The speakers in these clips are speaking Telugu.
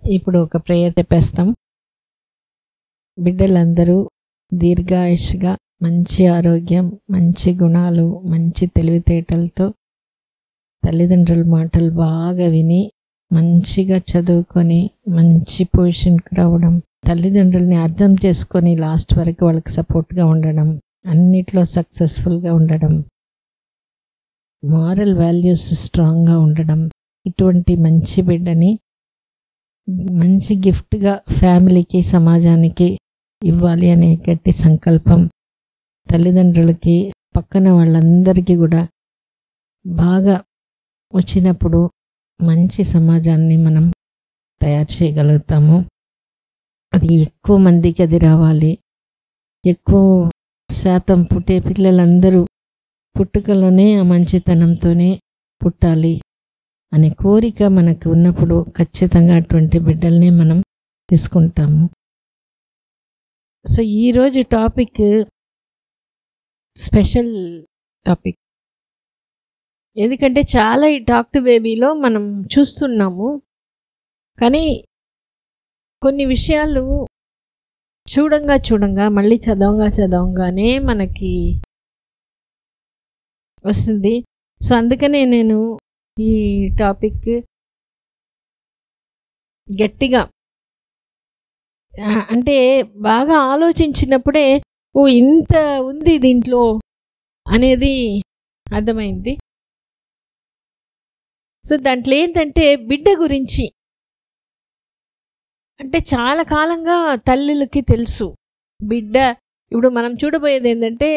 ఇప్పుడు ఒక ప్రేయర్ చెప్పేస్తాం. బిడ్డలందరూ దీర్ఘాయుష్గా, మంచి ఆరోగ్యం, మంచి గుణాలు, మంచి తెలివితేటలతో తల్లిదండ్రుల మాటలు బాగా విని మంచిగా చదువుకొని మంచి పొజిషన్కి రావడం, తల్లిదండ్రుల్ని అర్థం చేసుకొని లాస్ట్ వరకు వాళ్ళకి సపోర్ట్గా ఉండడం, అన్నిట్లో సక్సెస్ఫుల్గా ఉండడం, మారల్ వాల్యూస్ స్ట్రాంగ్గా ఉండడం, ఇటువంటి మంచి బిడ్డని మంచి గిఫ్ట్గా ఫ్యామిలీకి, సమాజానికి ఇవ్వాలి అనే గట్టి సంకల్పం తల్లిదండ్రులకి, పక్కన వాళ్ళందరికీ కూడా బాగా వచ్చినప్పుడు మంచి సమాజాన్ని మనం తయారు చేయగలుగుతాము. అది ఎక్కువ మందికి అది రావాలి. ఎక్కువ శాతం పుట్టే పిల్లలందరూ పుట్టుకలోనే ఆ మంచితనంతోనే పుట్టాలి అనే కోరిక మనకు ఉన్నప్పుడు ఖచ్చితంగా అటువంటి బిడ్డల్ని మనం తీసుకుంటాము. సో ఈరోజు టాపిక్ స్పెషల్ టాపిక్. ఎందుకంటే చాలా ఈ టాక్ టు బేబీలో మనం చూస్తున్నాము. కానీ కొన్ని విషయాలు చూడంగా మళ్ళీ చదవంగానే మనకి వస్తుంది. సో అందుకనే నేను ఈ టాపిక్ గట్టిగా అంటే బాగా ఆలోచించినప్పుడే ఓ ఇంత ఉంది దీంట్లో అనేది అర్థమైంది. సో దాంట్లో ఏంటంటే బిడ్డ గురించి అంటే చాలా కాలంగా తల్లులకి తెలుసు బిడ్డ. ఇప్పుడు మనం చూడబోయేది ఏంటంటే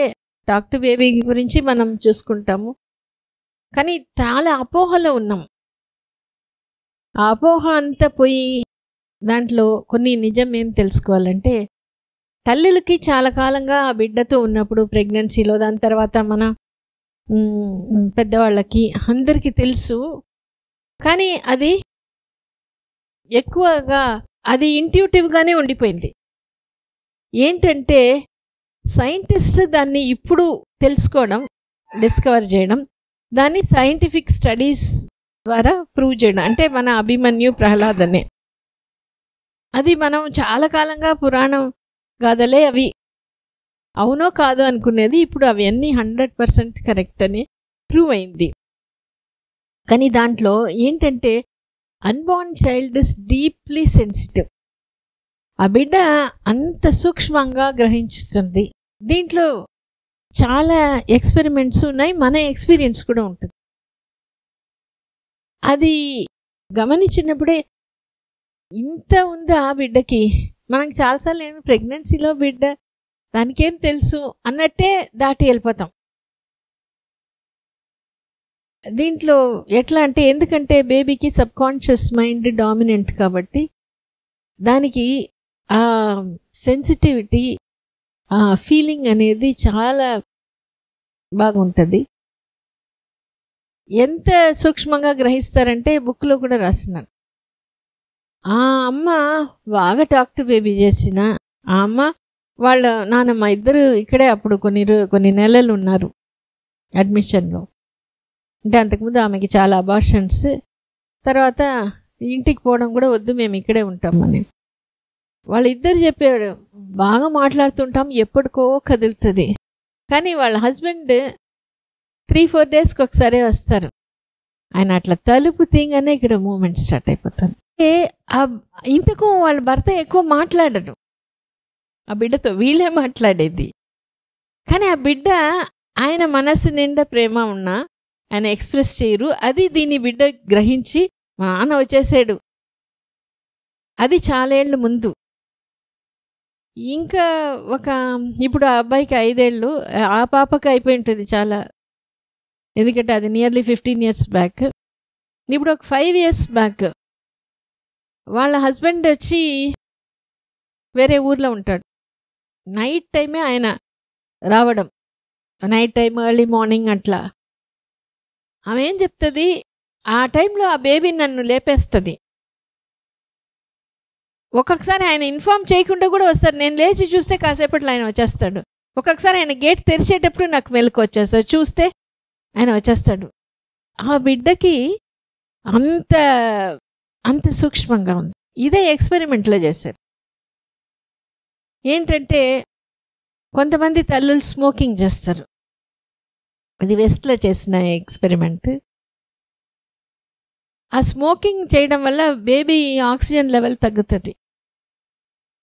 టాక్ టు బేబీ గురించి మనం చూసుకుంటాము. కానీ చాలా అపోహలో ఉన్నాం. ఆ అపోహ అంతా పోయి దాంట్లో కొన్ని నిజం ఏం తెలుసుకోవాలంటే తల్లులకి చాలా కాలంగా ఆ బిడ్డతో ఉన్నప్పుడు ప్రెగ్నెన్సీలో, దాని తర్వాత మన పెద్దవాళ్ళకి అందరికీ తెలుసు. కానీ అది ఎక్కువగా అది ఇంట్యూటివ్గానే ఉండిపోయింది. ఏంటంటే సైంటిస్టులు దాన్ని ఇప్పుడు తెలుసుకోవడం, డిస్కవర్ చేయడం, దాన్ని సైంటిఫిక్ స్టడీస్ ద్వారా ప్రూవ్ చేయడం. అంటే మన అభిమన్యు ప్రహ్లాద్ అనే అది మనం చాలా కాలంగా పురాణం గాథలే అవి అవునో కాదో అనుకునేది. ఇప్పుడు అవి అన్నీ 100% కరెక్ట్ అని ప్రూవ్ అయింది. కానీ దాంట్లో ఏంటంటే unborn child is deeply sensitive. ఆ బిడ్డ అంత సూక్ష్మంగా గ్రహించుతుంది. దీంట్లో చాలా ఎక్స్పెరిమెంట్స్ ఉన్నాయి, మన ఎక్స్పీరియన్స్ కూడా ఉంటుంది. అది గమనించినప్పుడే ఇంత ఉందా ఆ బిడ్డకి. మనకు చాలాసార్లు నేను ప్రెగ్నెన్సీలో బిడ్డ దానికేం తెలుసు అన్నట్టే దాటి వెళ్ళిపోతాం. దీంట్లో ఎట్లా అంటే ఎందుకంటే బేబీకి సబ్కాన్షియస్ మైండ్ డామినెంట్ కాబట్టి దానికి ఆ సెన్సిటివిటీ, ఆ ఫీలింగ్ అనేది చాలా బాగుంటుంది. ఎంత సూక్ష్మంగా గ్రహిస్తారంటే బుక్లో కూడా రాస్తున్నాను. ఆ అమ్మ బాగా టాక్ టు బేబీ చేసిన ఆ అమ్మ వాళ్ళ నానమ్మ ఇద్దరు ఇక్కడే అప్పుడు కొన్ని నెలలు ఉన్నారు అడ్మిషన్లో. అంటే అంతకుముందు ఆమెకి చాలా అబార్షన్స్, తర్వాత ఇంటికి పోవడం కూడా వద్దు, మేము ఇక్కడే ఉంటామని. వాళ్ళిద్దరు చెప్పాడు బాగా మాట్లాడుతుంటాం, ఎప్పటికో కదులుతుంది. కానీ వాళ్ళ హస్బెండ్ 3-4 డేస్కి ఒకసారి వస్తారు. ఆయన అట్లా తలుపు తీయగానే ఇక్కడ మూమెంట్ స్టార్ట్ అయిపోతుంది. ఇంతకు వాళ్ళ భర్త ఎక్కువ మాట్లాడరు ఆ బిడ్డతో, వీళ్ళే మాట్లాడేది. కానీ ఆ బిడ్డ ఆయన మనస్సు నిండా ప్రేమ ఉన్నా ఆయన ఎక్స్ప్రెస్ చేయరు. అది దీని బిడ్డ గ్రహించి మా నాన్న వచ్చేసాడు. అది చాలా ఏళ్ళు ముందు. ఇంకా ఇప్పుడు ఆ అబ్బాయికి 5 ఏళ్ళు, ఆ పాపకి అయిపోయి ఉంటుంది చాలా, ఎందుకంటే అది నియర్లీ 15 years బ్యాక్. ఇప్పుడు ఒక 5 years బ్యాక్ వాళ్ళ హస్బెండ్ వచ్చి వేరే ఊర్లో ఉంటాడు. నైట్ టైమే ఆయన రావడం, నైట్ టైం ఎర్లీ మార్నింగ్ అట్లా. ఆమె ఏం చెప్తుంది, ఆ టైంలో ఆ బేబీ నన్ను లేపేస్తుంది. ఒక్కొక్కసారి ఆయన ఇన్ఫార్మ్ చేయకుండా కూడా వస్తారు. నేను లేచి చూస్తే కాసేపట్లో ఆయన వచ్చేస్తాడు. ఒక్కొక్కసారి ఆయన గేట్ తెరిచేటప్పుడు నాకు మెలకు వచ్చేస్తాడు, చూస్తే ఆయన వచ్చేస్తాడు. ఆ బిడ్డకి అంత సూక్ష్మంగా ఉంది. ఇదే ఎక్స్పెరిమెంట్లో చేశారు. ఏంటంటే కొంతమంది తల్లులు స్మోకింగ్ చేస్తారు. అది వెస్ట్లో చేసిన ఎక్స్పెరిమెంట్. ఆ స్మోకింగ్ చేయడం వల్ల బేబీ ఆక్సిజన్ లెవెల్ తగ్గుతుంది.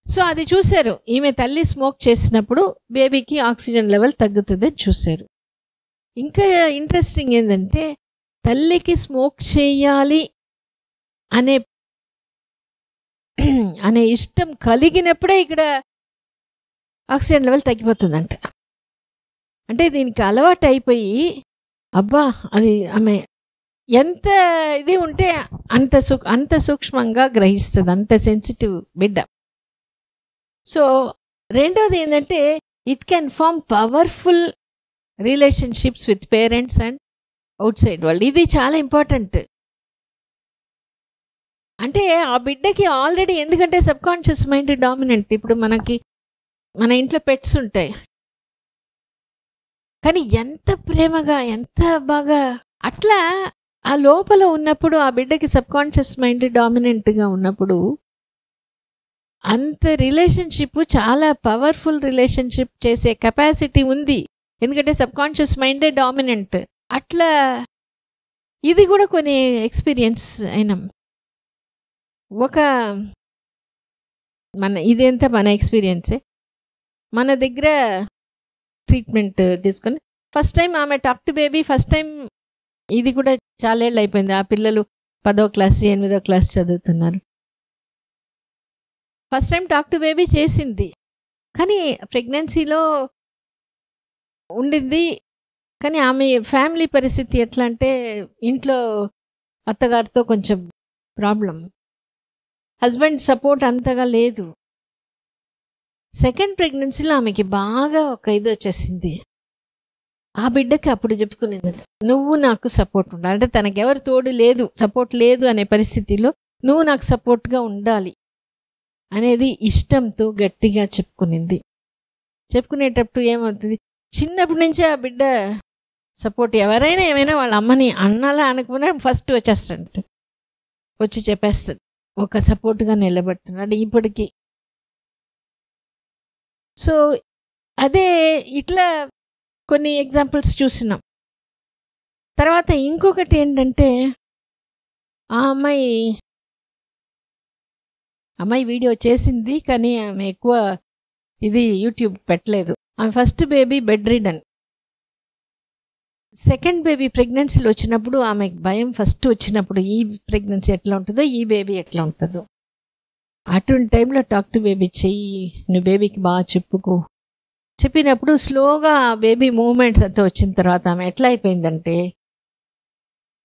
సో అది చూశారు. ఈమె తల్లి స్మోక్ చేసినప్పుడు బేబీకి ఆక్సిజన్ లెవెల్ తగ్గుతుంది అని చూశారు. ఇంకా ఇంట్రెస్టింగ్ ఏంటంటే తల్లికి స్మోక్ చేయాలి అనే అనే ఇష్టం కలిగినప్పుడే ఇక్కడ ఆక్సిజన్ లెవెల్ తగ్గిపోతుందంట. అంటే దీనికి అలవాటు అయిపోయి అబ్బా అది ఆమె ఎంత ఇది ఉంటే అంత సూక్ష్మంగా గ్రహిస్తుంది, అంత సెన్సిటివ్ బిడ్డ. సో రెండోది ఏంటంటే it can form powerful relationships with parents and outside world. ఇది చాలా ఇంపార్టెంట్. అంటే ఆ బిడ్డకి ఆల్రెడీ, ఎందుకంటే సబ్ కాన్షియస్ మైండ్ డామినెంట్. ఇప్పుడు మన ఇంట్లో పెట్స్ ఉంటాయి, కానీ ఎంత ప్రేమగా ఎంత బాగా అట్లా ఆ లోపల ఉన్నప్పుడు ఆ బిడ్డకి సబ్ కాన్షియస్ మైండ్ డామినెంట్గా ఉన్నప్పుడు అంత రిలేషన్షిప్, చాలా పవర్ఫుల్ రిలేషన్షిప్ చేసే కెపాసిటీ ఉంది. ఎందుకంటే సబ్ కాన్షియస్ మైండే డామినెంట్. అట్లా ఇది కూడా కొన్ని ఎక్స్పీరియన్స్ అయినాం. ఇదంతా మన ఎక్స్పీరియన్సే. మన దగ్గర ట్రీట్మెంట్ తీసుకొని ఫస్ట్ టైం ఆమె talk to baby first time, ఇది కూడా చాలా ఏళ్ళు అయిపోయింది. ఆ పిల్లలు 10వ క్లాస్ 8వ క్లాస్ చదువుతున్నారు. First time talk to baby చేసింది, కానీ ప్రెగ్నెన్సీలో ఉండింది. కానీ ఆమె ఫ్యామిలీ పరిస్థితి ఎట్లా అంటే ఇంట్లో అత్తగారితో కొంచెం ప్రాబ్లం, హస్బెండ్ సపోర్ట్ అంతగా లేదు. సెకండ్ ప్రెగ్నెన్సీలో ఆమెకి బాగా ఒక ఇది వచ్చేసింది. ఆ బిడ్డకి అప్పుడు చెప్పుకునేది, నువ్వు నాకు సపోర్ట్ ఉండాలి. అంటే తనకెవరు తోడు లేదు, సపోర్ట్ లేదు అనే పరిస్థితిలో నువ్వు నాకు సపోర్ట్గా ఉండాలి అనేది ఇష్టంతో గట్టిగా చెప్పుకునింది. చెప్పుకునేటప్పుడు ఏమవుతుంది, చిన్నప్పటి నుంచే ఆ బిడ్డ సపోర్ట్, ఎవరైనా ఏమైనా వాళ్ళ అమ్మని అన్నాలా అనుకున్నా ఫస్ట్ వచ్చేస్తాడు, వచ్చి చెప్పేస్తుంది, ఒక సపోర్ట్గా నిలబడుతున్నాడు ఇప్పటికీ. సో అదే ఇట్లా కొన్ని ఎగ్జాంపుల్స్ చూసినాం. తర్వాత ఇంకొకటి ఏంటంటే ఆ అమ్మాయి వీడియో చేసింది, కానీ ఆమె ఎక్కువ ఇది యూట్యూబ్ పెట్టలేదు. ఆమె first baby bed ridden. Second baby ప్రెగ్నెన్సీలో వచ్చినప్పుడు ఆమెకు భయం. ఫస్ట్ వచ్చినప్పుడు ఈ ప్రెగ్నెన్సీ ఎట్లా ఉంటుందో, ఈ బేబీ ఎట్లా ఉంటుందో. అటువంటి టైంలో టాక్ టు బేబీ చెయ్యి, నువ్వు బేబీకి బాగా చెప్పుకో. చెప్పినప్పుడు స్లోగా బేబీ మూమెంట్స్ అంతా వచ్చిన తర్వాత ఆమె ఎట్లా అయిపోయిందంటే,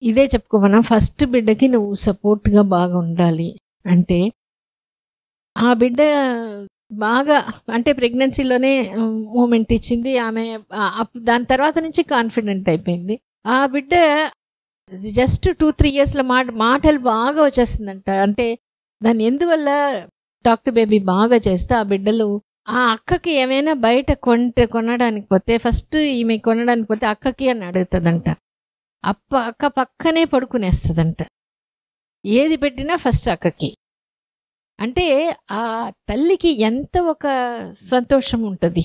ఇదే చెప్పుకోమన్నా, ఫస్ట్ బిడ్డకి నువ్వు సపోర్ట్గా బాగా ఉండాలి అంటే ఆ బిడ్డ బాగా, అంటే ప్రెగ్నెన్సీలోనే మూమెంట్ ఇచ్చింది ఆమె. దాని తర్వాత నుంచి కాన్ఫిడెంట్ అయిపోయింది. ఆ బిడ్డ జస్ట్ 2-3 ఇయర్స్లో మాటలు బాగా వచ్చేస్తుందంట. అంటే దాన్ని ఎందువల్ల టాక్ టు బేబీ బాగా చేస్తే ఆ బిడ్డలు, ఆ అక్కకి ఏమైనా బయట కొనడానికి పోతే ఫస్ట్ ఈమె కొనడానికి పోతే అక్కకి అని అడుగుతుందంట. అక్క పక్కనే పడుకునేస్తుందంట. ఏది పెట్టినా ఫస్ట్ అక్కకి. అంటే ఆ తల్లికి ఎంత ఒక సంతోషం ఉంటుంది.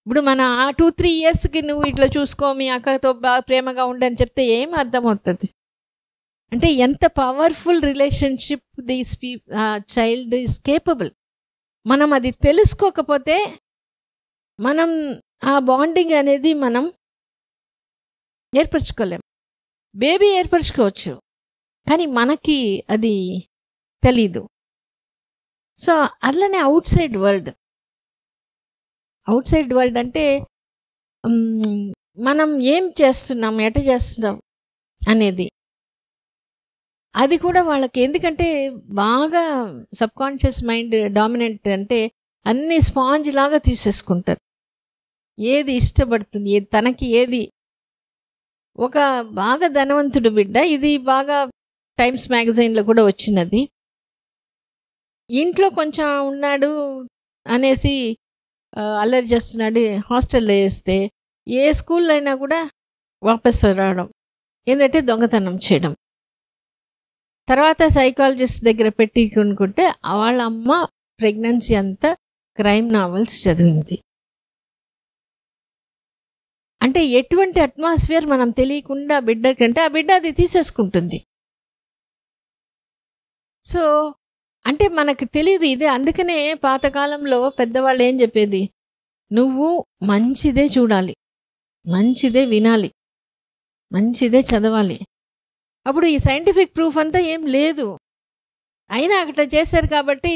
ఇప్పుడు మన ఆ 2-3 ఇయర్స్కి నువ్వు ఇట్లా చూసుకో, మీ అక్కతో బాగా ప్రేమగా ఉండని చెప్తే ఏం అర్థమవుతుంది? అంటే ఎంత powerful relationship this child is capable. మనం అది తెలుసుకోకపోతే మనం ఆ బాండింగ్ అనేది మనం ఏర్పరచుకోలేం. బేబీ ఏర్పరచుకోవచ్చు, కానీ మనకి అది తెలీదు. సో అట్లనే అవుట్ సైడ్ వరల్డ్ అంటే మనం ఏం చేస్తున్నాం, ఎట చేస్తున్నాం అనేది, అది కూడా వాళ్ళకి. ఎందుకంటే బాగా సబ్ కాన్షియస్ మైండ్ డామినెంట్ అంటే అన్ని స్పాంజ్ లాగా తీసేసుకుంటారు. ఏది ఇష్టపడుతుంది, తనకి ఏది. ఒక బాగా ధనవంతుడు బిడ్డ, ఇది బాగా టైమ్స్ మ్యాగజైన్లో కూడా వచ్చినది. ఇంట్లో కొంచెం ఉన్నాడు అనేసి అల్లరి చేస్తున్నాడు, హాస్టల్లో వేస్తే ఏ స్కూల్లో అయినా కూడా వాపస్ రావడం, ఏంటంటే దొంగతనం చేయడం. తర్వాత సైకాలజిస్ట్ దగ్గర పెట్టి కొనుక్కుంటే వాళ్ళ అమ్మ ప్రెగ్నెన్సీ అంతా క్రైమ్ నావెల్స్ చదివింది. అంటే ఎటువంటి అట్మాస్ఫియర్ మనం తెలియకుండా బిడ్డ కంటే ఆ బిడ్డ అది తీసేసుకుంటుంది. సో అంటే మనకు తెలియదు ఇదే. అందుకనే పాతకాలంలో పెద్దవాళ్ళు ఏం చెప్పేది, నువ్వు మంచిదే చూడాలి, మంచిదే వినాలి, మంచిదే చదవాలి. అప్పుడు ఈ సైంటిఫిక్ ప్రూఫ్ అంతా ఏం లేదు, అయినా అక్కడ చేశారు కాబట్టి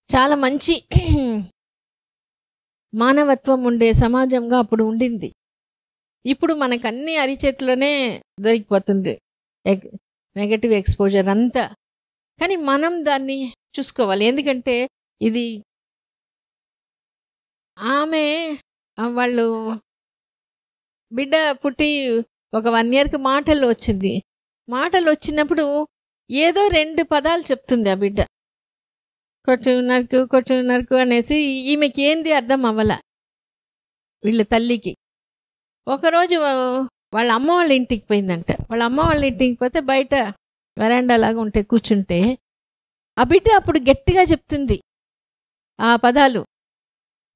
చాలా మంచి మానవత్వం ఉండే సమాజంగా అప్పుడు ఉండింది. ఇప్పుడు మనకు అన్ని అరిచేతిలోనే దొరికిపోతుంది నెగటివ్ ఎక్స్పోజర్ అంతా. కానీ మనం దాన్ని చూసుకోవాలి. ఎందుకంటే ఇది ఆమె వాళ్ళు బిడ్డ పుట్టి ఒక 1 yearకి మాటలు వచ్చింది. మాటలు వచ్చినప్పుడు ఏదో 2 పదాలు చెప్తుంది ఆ బిడ్డ. కొట్టు నరకు అనేసి ఈమెకి ఏంది అర్థం అవ్వాల వీళ్ళ తల్లికి. ఒకరోజు వాళ్ళ అమ్మ వాళ్ళ ఇంటికి పోయిందంట. వాళ్ళ అమ్మ వాళ్ళ ఇంటికి పోతే బయట వరాండా లాగా ఉంటే కూర్చుంటే ఆ బిడ్డ అప్పుడు గట్టిగా చెప్తుంది ఆ పదాలు.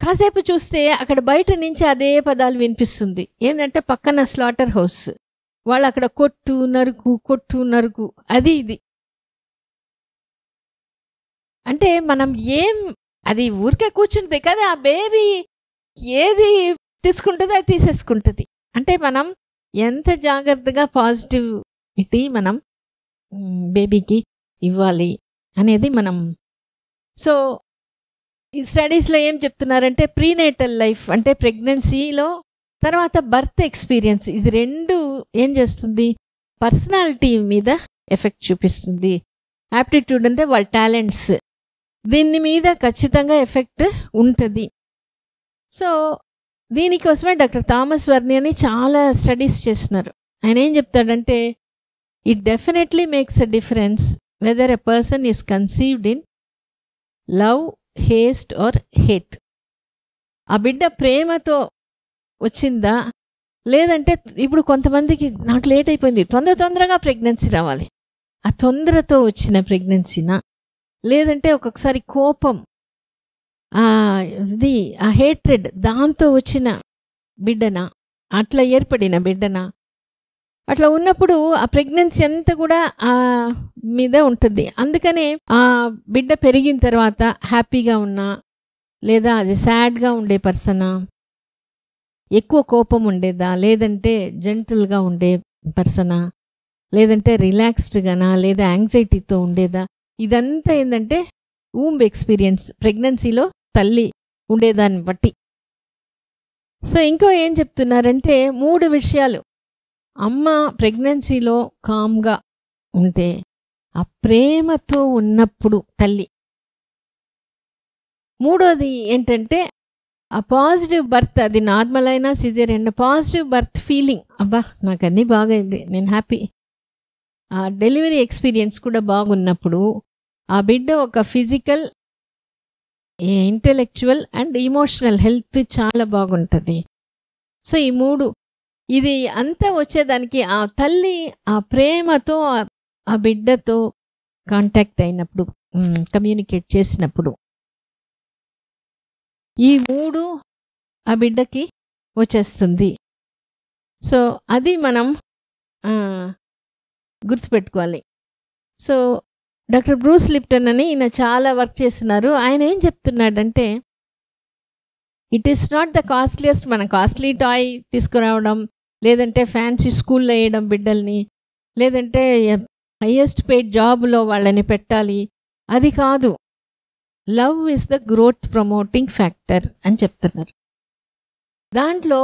కాసేపు చూస్తే అక్కడ బయట నుంచి అదే పదాలు వినిపిస్తుంది. ఏంటంటే పక్కన స్లాటర్ హౌస్, వాళ్ళు అక్కడ కొట్టు నరుకు అది ఇది. అంటే మనం అది ఊరికే కూర్చుంటుంది కదా, ఆ బేబీ ఏది తీసుకుంటుందో అది తీసేసుకుంటుంది. అంటే మనం ఎంత జాగ్రత్తగా పాజిటివిటీ మనం బేబీకి ఇవ్వాలి అనేది మనం. సో ఈ స్టడీస్లో ఏం చెప్తున్నారంటే ప్రీనేటల్ లైఫ్ అంటే ప్రెగ్నెన్సీలో తర్వాత బర్త్ ఎక్స్పీరియన్స్, ఇది 2 ఏం చేస్తుంది, పర్సనాలిటీ మీద ఎఫెక్ట్ చూపిస్తుంది. యాప్టిట్యూడ్ అంటే వాళ్ళ టాలెంట్స్, దీని మీద ఖచ్చితంగా ఎఫెక్ట్ ఉంటుంది. సో దీనికోసమే డాక్టర్ థామస్ వర్ని అని చాలా స్టడీస్ చేస్తున్నారు. ఆయన ఏం చెప్తాడంటే it definitely makes a difference whether a person is conceived in love, haste or hate. ఆ బిడ్డ ప్రేమతో వచ్చిందా, లేదంటే ఇప్పుడు కొంతమందికి నాకు లేట్ అయిపోయింది తొందరగా ప్రెగ్నెన్సీ రావాలి, ఆ తొందరతో వచ్చిన ప్రెగ్నెన్సీనా, లేదంటే ఒక్కొక్కసారి కోపం, ఇది ఆ హేట్రెడ్ దాంతో వచ్చిన బిడ్డనా, అట్లా ఏర్పడిన బిడ్డనా. అట్లా ఉన్నప్పుడు ఆ ప్రెగ్నెన్సీ అంతా కూడా ఆ మీద ఉంటుంది. అందుకనే ఆ బిడ్డ పెరిగిన తర్వాత హ్యాపీగా ఉన్నా, లేదా అది సాడ్గా ఉండే పర్సనా, ఎక్కువ కోపం ఉండేదా, లేదంటే జెంటల్గా ఉండే పర్సనా, లేదంటే రిలాక్స్డ్గానా, లేదా యాంగ్జైటీతో ఉండేదా, ఇదంతా ఏంటంటే ఊంబ్ ఎక్స్పీరియన్స్, ప్రెగ్నెన్సీలో తల్లి ఉండేదాన్ని బట్టి. సో ఇంకో ఏం చెప్తున్నారంటే 3 విషయాలు. అమ్మ ప్రెగ్నెన్సీలో కామ్గా ఉంటే, ఆ ప్రేమతో ఉన్నప్పుడు తల్లి. మూడోది ఏంటంటే ఆ పాజిటివ్ బర్త్, అది నార్మల్ అయినా సిజేరియన్, పాజిటివ్ బర్త్ ఫీలింగ్, అబ్బా నాకు అన్నీ బాగైంది, నేను హ్యాపీ. ఆ డెలివరీ ఎక్స్పీరియన్స్ కూడా బాగున్నప్పుడు ఆ బిడ్డ ఒక physical, intellectual and emotional health చాలా బాగుంటుంది. సో ఈ 3 ఇది అంతా వచ్చేదానికి ఆ తల్లి ఆ ప్రేమతో ఆ బిడ్డతో కాంటాక్ట్ అయినప్పుడు, కమ్యూనికేట్ చేసినప్పుడు, ఈ 3 ఆ బిడ్డకి వచ్చేస్తుంది. సో అది మనం గుర్తుపెట్టుకోవాలి. సో డాక్టర్ బ్రూస్ లిప్టన్ అని ఈయన చాలా వర్క్ చేస్తున్నారు. ఆయన ఏం చెప్తున్నాడంటే it is not the costliest, మన కాస్ట్లీ టాయ్ తీసుకురావడం, లేదంటే ఫ్యాన్సీ స్కూల్లో వేయడం బిడ్డల్ని, లేదంటే హైయెస్ట్ పెయిడ్ జాబ్లో వాళ్ళని పెట్టాలి, అది కాదు. Love is the growth promoting factor అని చెప్తున్నారు. దాంట్లో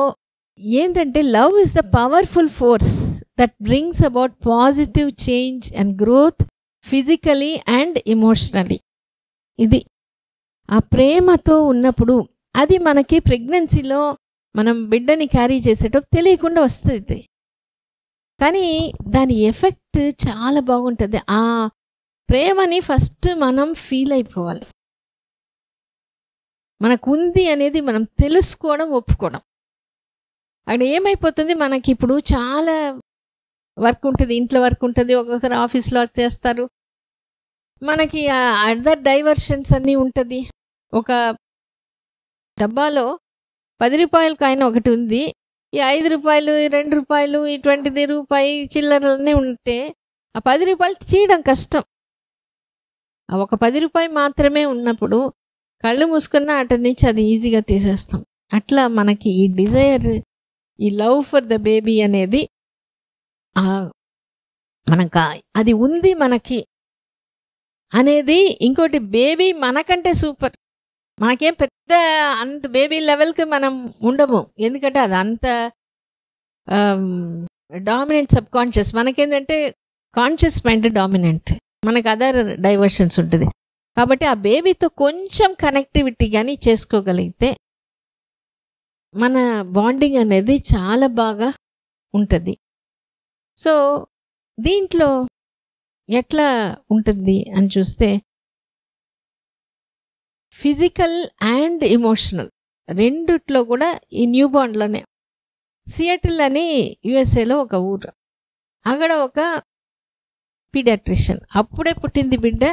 ఏంటంటే love is the powerful force that brings about positive change and growth physically and emotionally. ఇది ఆ ప్రేమతో ఉన్నప్పుడు అది మనకి ప్రెగ్నెన్సీలో మనం బిడ్డని క్యారీ చేసేటప్పుడు తెలియకుండా వస్తుంది. కానీ దాని ఎఫెక్ట్ చాలా బాగుంటుంది. ఆ ప్రేమని ఫస్ట్ మనం ఫీల్ అయిపోవాలి. మనకు ఉంది అనేది మనం తెలుసుకోవడం, ఒప్పుకోవడం. అక్కడ ఏమైపోతుంది, మనకి ఇప్పుడు చాలా వర్క్ ఉంటుంది, ఇంట్లో వర్క్ ఉంటుంది, ఒక్కొక్కసారి ఆఫీస్లో వర్క్ చేస్తారు, మనకి అదర్ డైవర్షన్స్ అన్నీ ఉంటుంది. ఒక డబ్బాలో 10 రూపాయల కాయిన్ ఒకటి ఉంది. ఈ 5 రూపాయలు, ఈ 2 రూపాయలు, ఈ 20 రూపాయి చిల్లరలన్నీ ఉంటే ఆ 10 రూపాయలు తీయడం కష్టం. ఆ ఒక 10 రూపాయి మాత్రమే ఉన్నప్పుడు కళ్ళు మూసుకున్న అటు నుంచి అది ఈజీగా తీసేస్తాం. అట్లా మనకి ఈ డిజైర్, ఈ లవ్ ఫర్ ద బేబీ అనేది మనకు అది ఉంది మనకి అనేది. ఇంకోటి, బేబీ మనకంటే సూపర్. మనకేం పెద్ద అంత బేబీ లెవెల్కి మనం ఉండము, ఎందుకంటే అది అంత డామినెంట్ సబ్ కాన్షియస్. మనకేంటంటే కాన్షియస్ మైండ్ డామినెంట్, మనకు అదర్ డైవర్షన్స్ ఉంటుంది. కాబట్టి ఆ బేబీతో కొంచెం కనెక్టివిటీ కానీ చేసుకోగలిగితే మన బాండింగ్ అనేది చాలా బాగా ఉంటుంది. సో దీంట్లో ఎట్లా ఉంటుంది అని చూస్తే, ఫిజికల్ అండ్ ఎమోషనల్ రెండిట్లో కూడా ఈ న్యూ బాండ్లోనే. సియాటిల్ అని యుఎస్ఏలో ఒక ఊరు, అక్కడ ఒక పీడియాట్రిషియన్, అప్పుడే పుట్టింది బిడ్డ,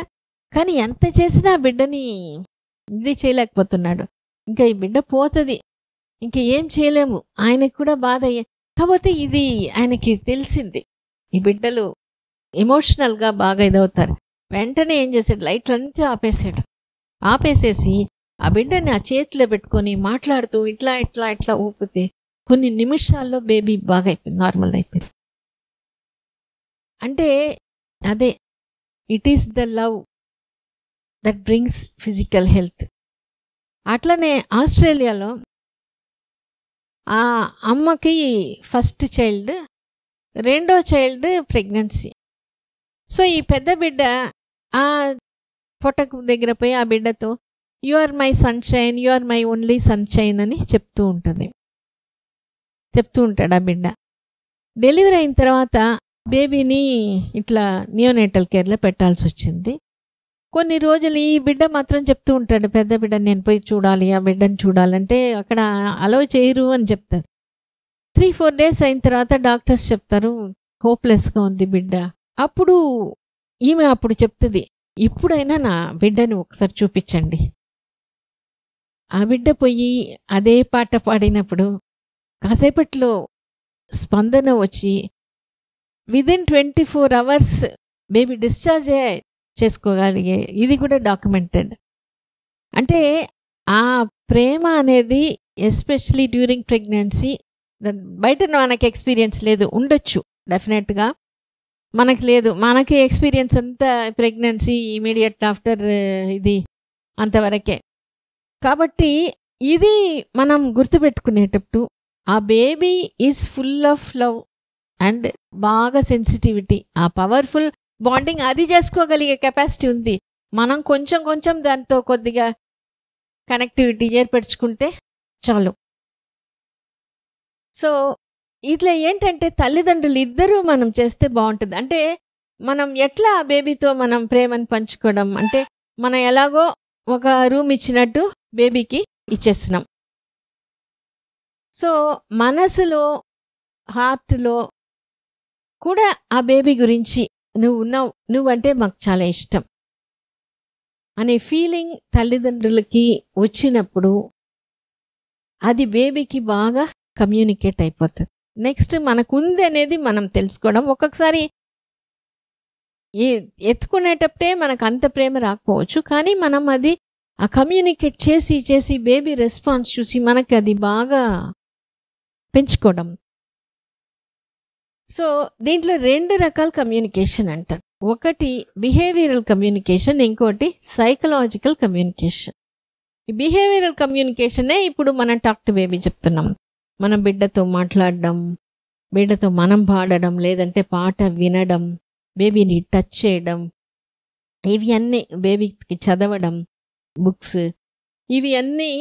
కానీ ఎంత చేసినా బిడ్డని ఇది చేయలేకపోతున్నాడు. ఇంకా ఈ బిడ్డ పోతుంది, ఇంకా ఏం చేయలేము, ఆయనకు కూడా బాధ. కాకపోతే ఇది ఆయనకి తెలిసింది, ఈ బిడ్డలు ఎమోషనల్గా బాగా ఇదవుతారు. వెంటనే ఏం చేశాడు, లైట్లంతా ఆపేసేసి ఆ బిడ్డని ఆ చేతిలో పెట్టుకొని మాట్లాడుతూ ఇట్లా ఇట్లా ఇట్లా ఊపితే కొన్ని నిమిషాల్లో బేబీ బాగా అయిపోయింది, నార్మల్ అయిపోయింది. అంటే అదే, it is the love that brings physical health. అట్లనే ఆస్ట్రేలియాలో ఆ అమ్మకి ఫస్ట్ చైల్డ్, రెండో చైల్డ్ ప్రెగ్నెన్సీ. సో ఈ పెద్ద బిడ్డ ఆ పొట్టకు దగ్గర పోయి ఆ బిడ్డతో you are my sunshine, you are my only sunshine అని చెప్తూ ఉంటాడు ఆ బిడ్డ. డెలివరీ అయిన తర్వాత బేబీని ఇట్లా నియోనేటల్ కేర్లో పెట్టాల్సి వచ్చింది. కొన్ని రోజులు ఈ బిడ్డ మాత్రం చెప్తూ ఉంటాడు, పెద్ద బిడ్డ నేను పోయి చూడాలి, ఆ బిడ్డని చూడాలంటే అక్కడ అలౌ చేయరు అని చెప్తారు. 3-4 డేస్ అయిన తర్వాత డాక్టర్స్ చెప్తారు హోప్లెస్గా ఉంది బిడ్డ. అప్పుడు ఈమె చెప్తుంది, ఇప్పుడైనా నా బిడ్డని ఒకసారి చూపించండి. ఆ బిడ్డ పోయి అదే పాట పాడినప్పుడు కాసేపట్లో స్పందన వచ్చి విదిన్ 24 hours బేబీ డిశ్చార్జ్ చేసుకోగలిగే, ఇది కూడా డాక్యుమెంటెడ్. అంటే ఆ ప్రేమ అనేది ఎస్పెషలీ డ్యూరింగ్ ప్రెగ్నెన్సీ బయట మనకి ఎక్స్పీరియన్స్ లేదు, ఉండొచ్చు డెఫినెట్గా, మనకు లేదు. మనకి ఎక్స్పీరియన్స్ అంతా ప్రెగ్నెన్సీ ఇమీడియట్ ఆఫ్టర్ ఇది అంతవరకే. కాబట్టి ఇది మనం గుర్తుపెట్టుకునేటప్పుడు ఆ baby is full of love and బాగా సెన్సిటివిటీ, ఆ పవర్ఫుల్ బాండింగ్ అది చేసుకోగలిగే కెపాసిటీ ఉంది. మనం కొంచెం దాంతో కొద్దిగా కనెక్టివిటీ ఏర్పరచుకుంటే చాలు. సో ఇట్లా ఏంటంటే తల్లిదండ్రులు ఇద్దరూ మనం చేస్తే బాగుంటుంది. అంటే మనం ఎట్లా ఆ బేబీతో మనం ప్రేమను పంచుకోవడం అంటే, మనం ఎలాగో ఒక రూమ్ ఇచ్చినట్టు బేబీకి ఇచ్చేస్తున్నాం. సో మనసులో, హార్ట్లో కూడా ఆ బేబీ గురించి నువ్వంటే మాకు చాలా ఇష్టం అనే ఫీలింగ్ తల్లిదండ్రులకి వచ్చినప్పుడు అది బేబీకి బాగా కమ్యూనికేట్ అయిపోతుంది. నెక్స్ట్ మనకుంది అనేది మనం తెలుసుకోవడం. ఒక్కొక్కసారి ఎత్తుకునేటప్పుడే మనకు అంత ప్రేమ రాకపోవచ్చు, కానీ మనం అది ఆ కమ్యూనికేట్ చేసి బేబీ రెస్పాన్స్ చూసి మనకి అది బాగా పెంచుకోవడం. సో దీంట్లో 2 రకాల కమ్యూనికేషన్ అంటారు. ఒకటి బిహేవియరల్ కమ్యూనికేషన్, ఇంకోటి సైకలాజికల్ కమ్యూనికేషన్. ఈ బిహేవియరల్ కమ్యూనికేషనే ఇప్పుడు మనం టాక్ టు బేబీ చెప్తున్నాం. మనం బిడ్డతో మాట్లాడడం, బిడ్డతో మనం పాడడం, లేదంటే పాట వినడం, బేబీని టచ్ చేయడం, ఇవి అన్నీ బేబీకి చదవడం, బుక్స్, ఇవి అన్నీ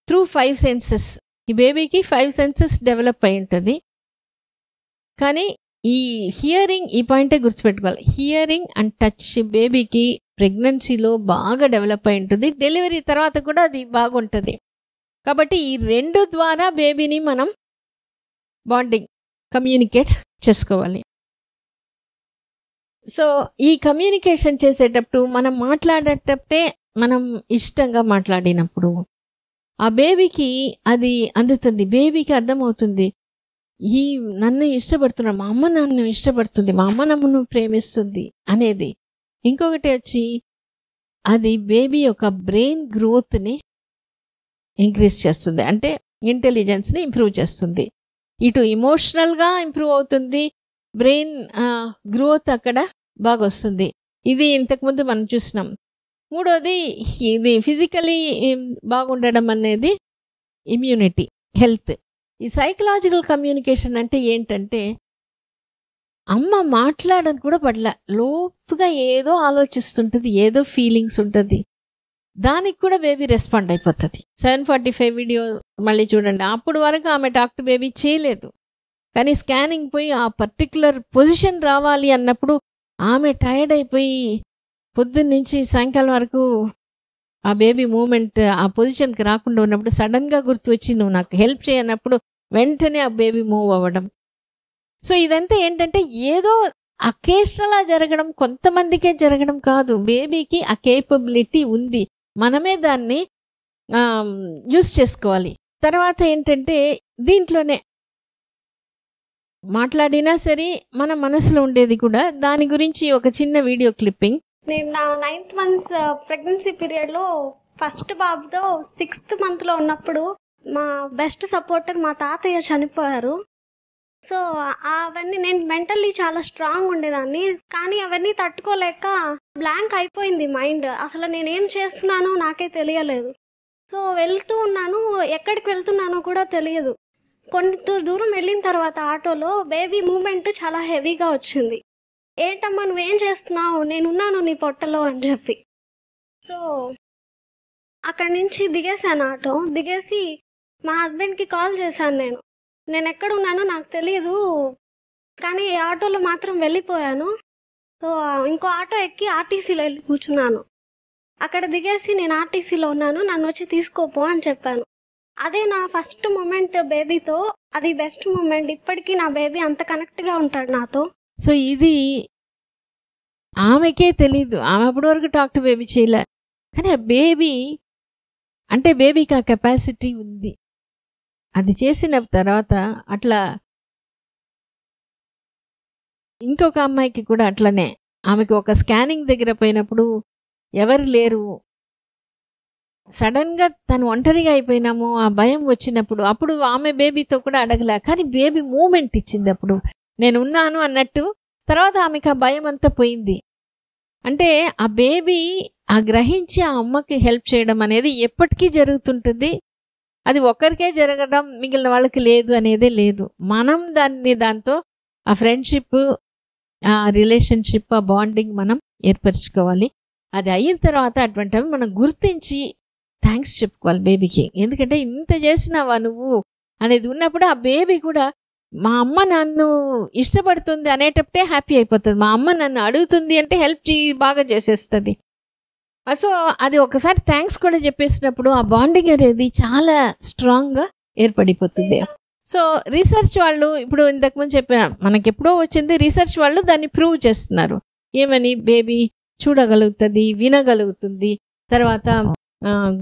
త్రూ 5 సెన్సెస్. ఈ బేబీకి 5 సెన్సెస్ డెవలప్ అయి ఉంటుంది. కానీ ఈ హియరింగ్, ఈ పాయింటే గుర్తుపెట్టుకోవాలి, హియరింగ్ అండ్ టచ్ బేబీకి ప్రెగ్నెన్సీలో బాగా డెవలప్ అయి ఉంటుంది. డెలివరీ తర్వాత కూడా అది బాగుంటుంది. కాబట్టి ఈ 2 ద్వారా బేబీని మనం బాండింగ్, కమ్యూనికేట్ చేసుకోవాలి. సో ఈ కమ్యూనికేషన్ చేసేటప్పుడు మనం మాట్లాడేటప్పుడే మనం ఇష్టంగా మాట్లాడినప్పుడు ఆ బేబీకి అది అందుతుంది, బేబీకి అర్థమవుతుంది ఈ నన్ను ఇష్టపడుతున్నా, మా అమ్మ నన్ను ఇష్టపడుతుంది, మా అమ్మ నన్ను ప్రేమిస్తుంది అనేది. ఇంకొకటి వచ్చి అది బేబీ యొక్క బ్రెయిన్ గ్రోత్ని ఇంక్రీజ్ చేస్తుంది, అంటే ఇంటెలిజెన్స్ని ఇంప్రూవ్ చేస్తుంది. ఇటు ఇమోషనల్గా ఇంప్రూవ్ అవుతుంది, బ్రెయిన్ గ్రోత్ అక్కడ బాగా వస్తుంది. ఇది ఇంతకుముందు మనం చూసినాం. మూడోది ఇది ఫిజికలీ బాగుండడం అనేది ఇమ్యూనిటీ, హెల్త్. ఈ సైకలాజికల్ కమ్యూనికేషన్ అంటే ఏంటంటే అమ్మ మాట్లాడని కూడా పట్ల లోతుగా ఏదో ఆలోచిస్తుంటుంది, ఏదో ఫీలింగ్స్ ఉంటుంది, దానికి కూడా బేబీ రెస్పాండ్ అయిపోతుంది. 7:45 వీడియో మళ్ళీ చూడండి. అప్పుడు వరకు ఆమె టాక్ టు బేబీ చేయలేదు, కానీ స్కానింగ్ పోయి ఆ పర్టికులర్ పొజిషన్ రావాలి అన్నప్పుడు ఆమె టైర్డ్ అయిపోయి పొద్దున్నుంచి సాయంకాలం వరకు ఆ బేబీ మూమెంట్ ఆ పొజిషన్కి రాకుండా ఉన్నప్పుడు సడన్గా గుర్తు వచ్చి నువ్వు నాకు హెల్ప్ చేయనప్పుడు వెంటనే ఆ బేబీ మూవ్ అవ్వడం. సో ఇదంతా ఏంటంటే ఏదో అకేషనల్గా జరగడం, కొంతమందికే జరగడం కాదు. బేబీకి ఆ కేపబిలిటీ ఉంది, మనమే దాన్ని యూస్ చేసుకోవాలి. తర్వాత ఏంటంటే దీంట్లోనే మాట్లాడినా సరే మన మనసులో ఉండేది కూడా, దాని గురించి ఒక చిన్న వీడియో క్లిప్పింగ్. నేను నా 9th month ప్రెగ్నెన్సీ పీరియడ్లో ఫస్ట్ బాబుతో 6th monthలో ఉన్నప్పుడు మా బెస్ట్ సపోర్టర్ మా తాతయ్య చనిపోయారు. సో అవన్నీ నేను మెంటల్లీ చాలా స్ట్రాంగ్ ఉండేదాన్ని, కానీ అవన్నీ తట్టుకోలేక బ్లాంక్ అయిపోయింది మైండ్. అసలు నేనేం చేస్తున్నానో నాకే తెలియలేదు. సో వెళ్తూ ఉన్నాను, ఎక్కడికి వెళ్తున్నానో కూడా తెలియదు. కొంత దూరం వెళ్ళిన తర్వాత ఆటోలో బేబీ మూమెంట్ చాలా హెవీగా వచ్చింది. ఏంటమ్మా నువ్వేం చేస్తున్నావు, నేనున్నాను నీ పొట్టలో అని చెప్పి. సో అక్కడి నుంచి దిగేశాను, ఆటో దిగేసి మా హస్బెండ్కి కాల్ చేశాను. నేను ఎక్కడున్నానో నాకు తెలియదు, కానీ ఆటోలో మాత్రం వెళ్ళిపోయాను. సో ఇంకో ఆటో ఎక్కి ఆర్టీసీలో వెళ్ళి కూర్చున్నాను. అక్కడ దిగేసి నేను ఆర్టీసీలో ఉన్నాను, నన్ను వచ్చి తీసుకోపో అని చెప్పాను. అదే నా ఫస్ట్ మూమెంట్ బేబీతో, అది బెస్ట్ మూమెంట్. ఇప్పటికీ నా బేబీ అంత కనెక్ట్గా ఉంటాడు నాతో. సో ఇది ఆమెకే తెలీదు, ఆమె అప్పటి వరకు టాక్ టు బేబీ చేయలే, కానీ ఆ బేబీ అంటే బేబీకి ఆ కెపాసిటీ ఉంది. అది చేసిన తర్వాత అట్లా ఇంకొక అమ్మాయికి కూడా అట్లనే, ఆమెకి ఒక స్కానింగ్ దగ్గర పోయినప్పుడు ఎవరు లేరు, సడన్గా తను ఒంటరిగా అయిపోయినాము, ఆ భయం వచ్చినప్పుడు అప్పుడు ఆమె బేబీతో కూడా అడగలే, కానీ బేబీ మూమెంట్ ఇచ్చింది అప్పుడు నేను ఉన్నాను అన్నట్టు. తర్వాత ఆమెకు ఆ భయం అంతా పోయింది. అంటే ఆ బేబీ ఆ గ్రహించి ఆ అమ్మకి హెల్ప్ చేయడం అనేది ఎప్పటికీ జరుగుతుంటుంది. అది ఒక్కరికే జరగడం మిగిలిన వాళ్ళకి లేదు అనేదే లేదు. మనం దాంతో ఆ ఫ్రెండ్షిప్, ఆ రిలేషన్షిప్, ఆ బాండింగ్ మనం ఏర్పరచుకోవాలి. అది అయిన తర్వాత అటువంటి మనం గుర్తించి థ్యాంక్స్ చెప్పుకోవాలి బేబీకి. ఎందుకంటే ఇంత చేసినావా నువ్వు అనేది ఉన్నప్పుడు ఆ బేబీ కూడా మా అమ్మ నన్ను ఇష్టపడుతుంది అనేటప్పుడే హ్యాపీ అయిపోతుంది. మా అమ్మ నన్ను అడుగుతుంది అంటే హెల్ప్ బాగా చేసేస్తుంది. సో అది ఒకసారి థ్యాంక్స్ కూడా చెప్పేసినప్పుడు ఆ బాండింగ్ అనేది చాలా స్ట్రాంగ్గా ఏర్పడిపోతుంది. సో రీసెర్చ్ వాళ్ళు ఇప్పుడు ఇంతకుముందు చెప్పిన మనకి ఎప్పుడో వచ్చింది, రీసెర్చ్ వాళ్ళు దాన్ని ప్రూవ్ చేస్తున్నారు. ఏమని, బేబీ చూడగలుగుతుంది, వినగలుగుతుంది, తర్వాత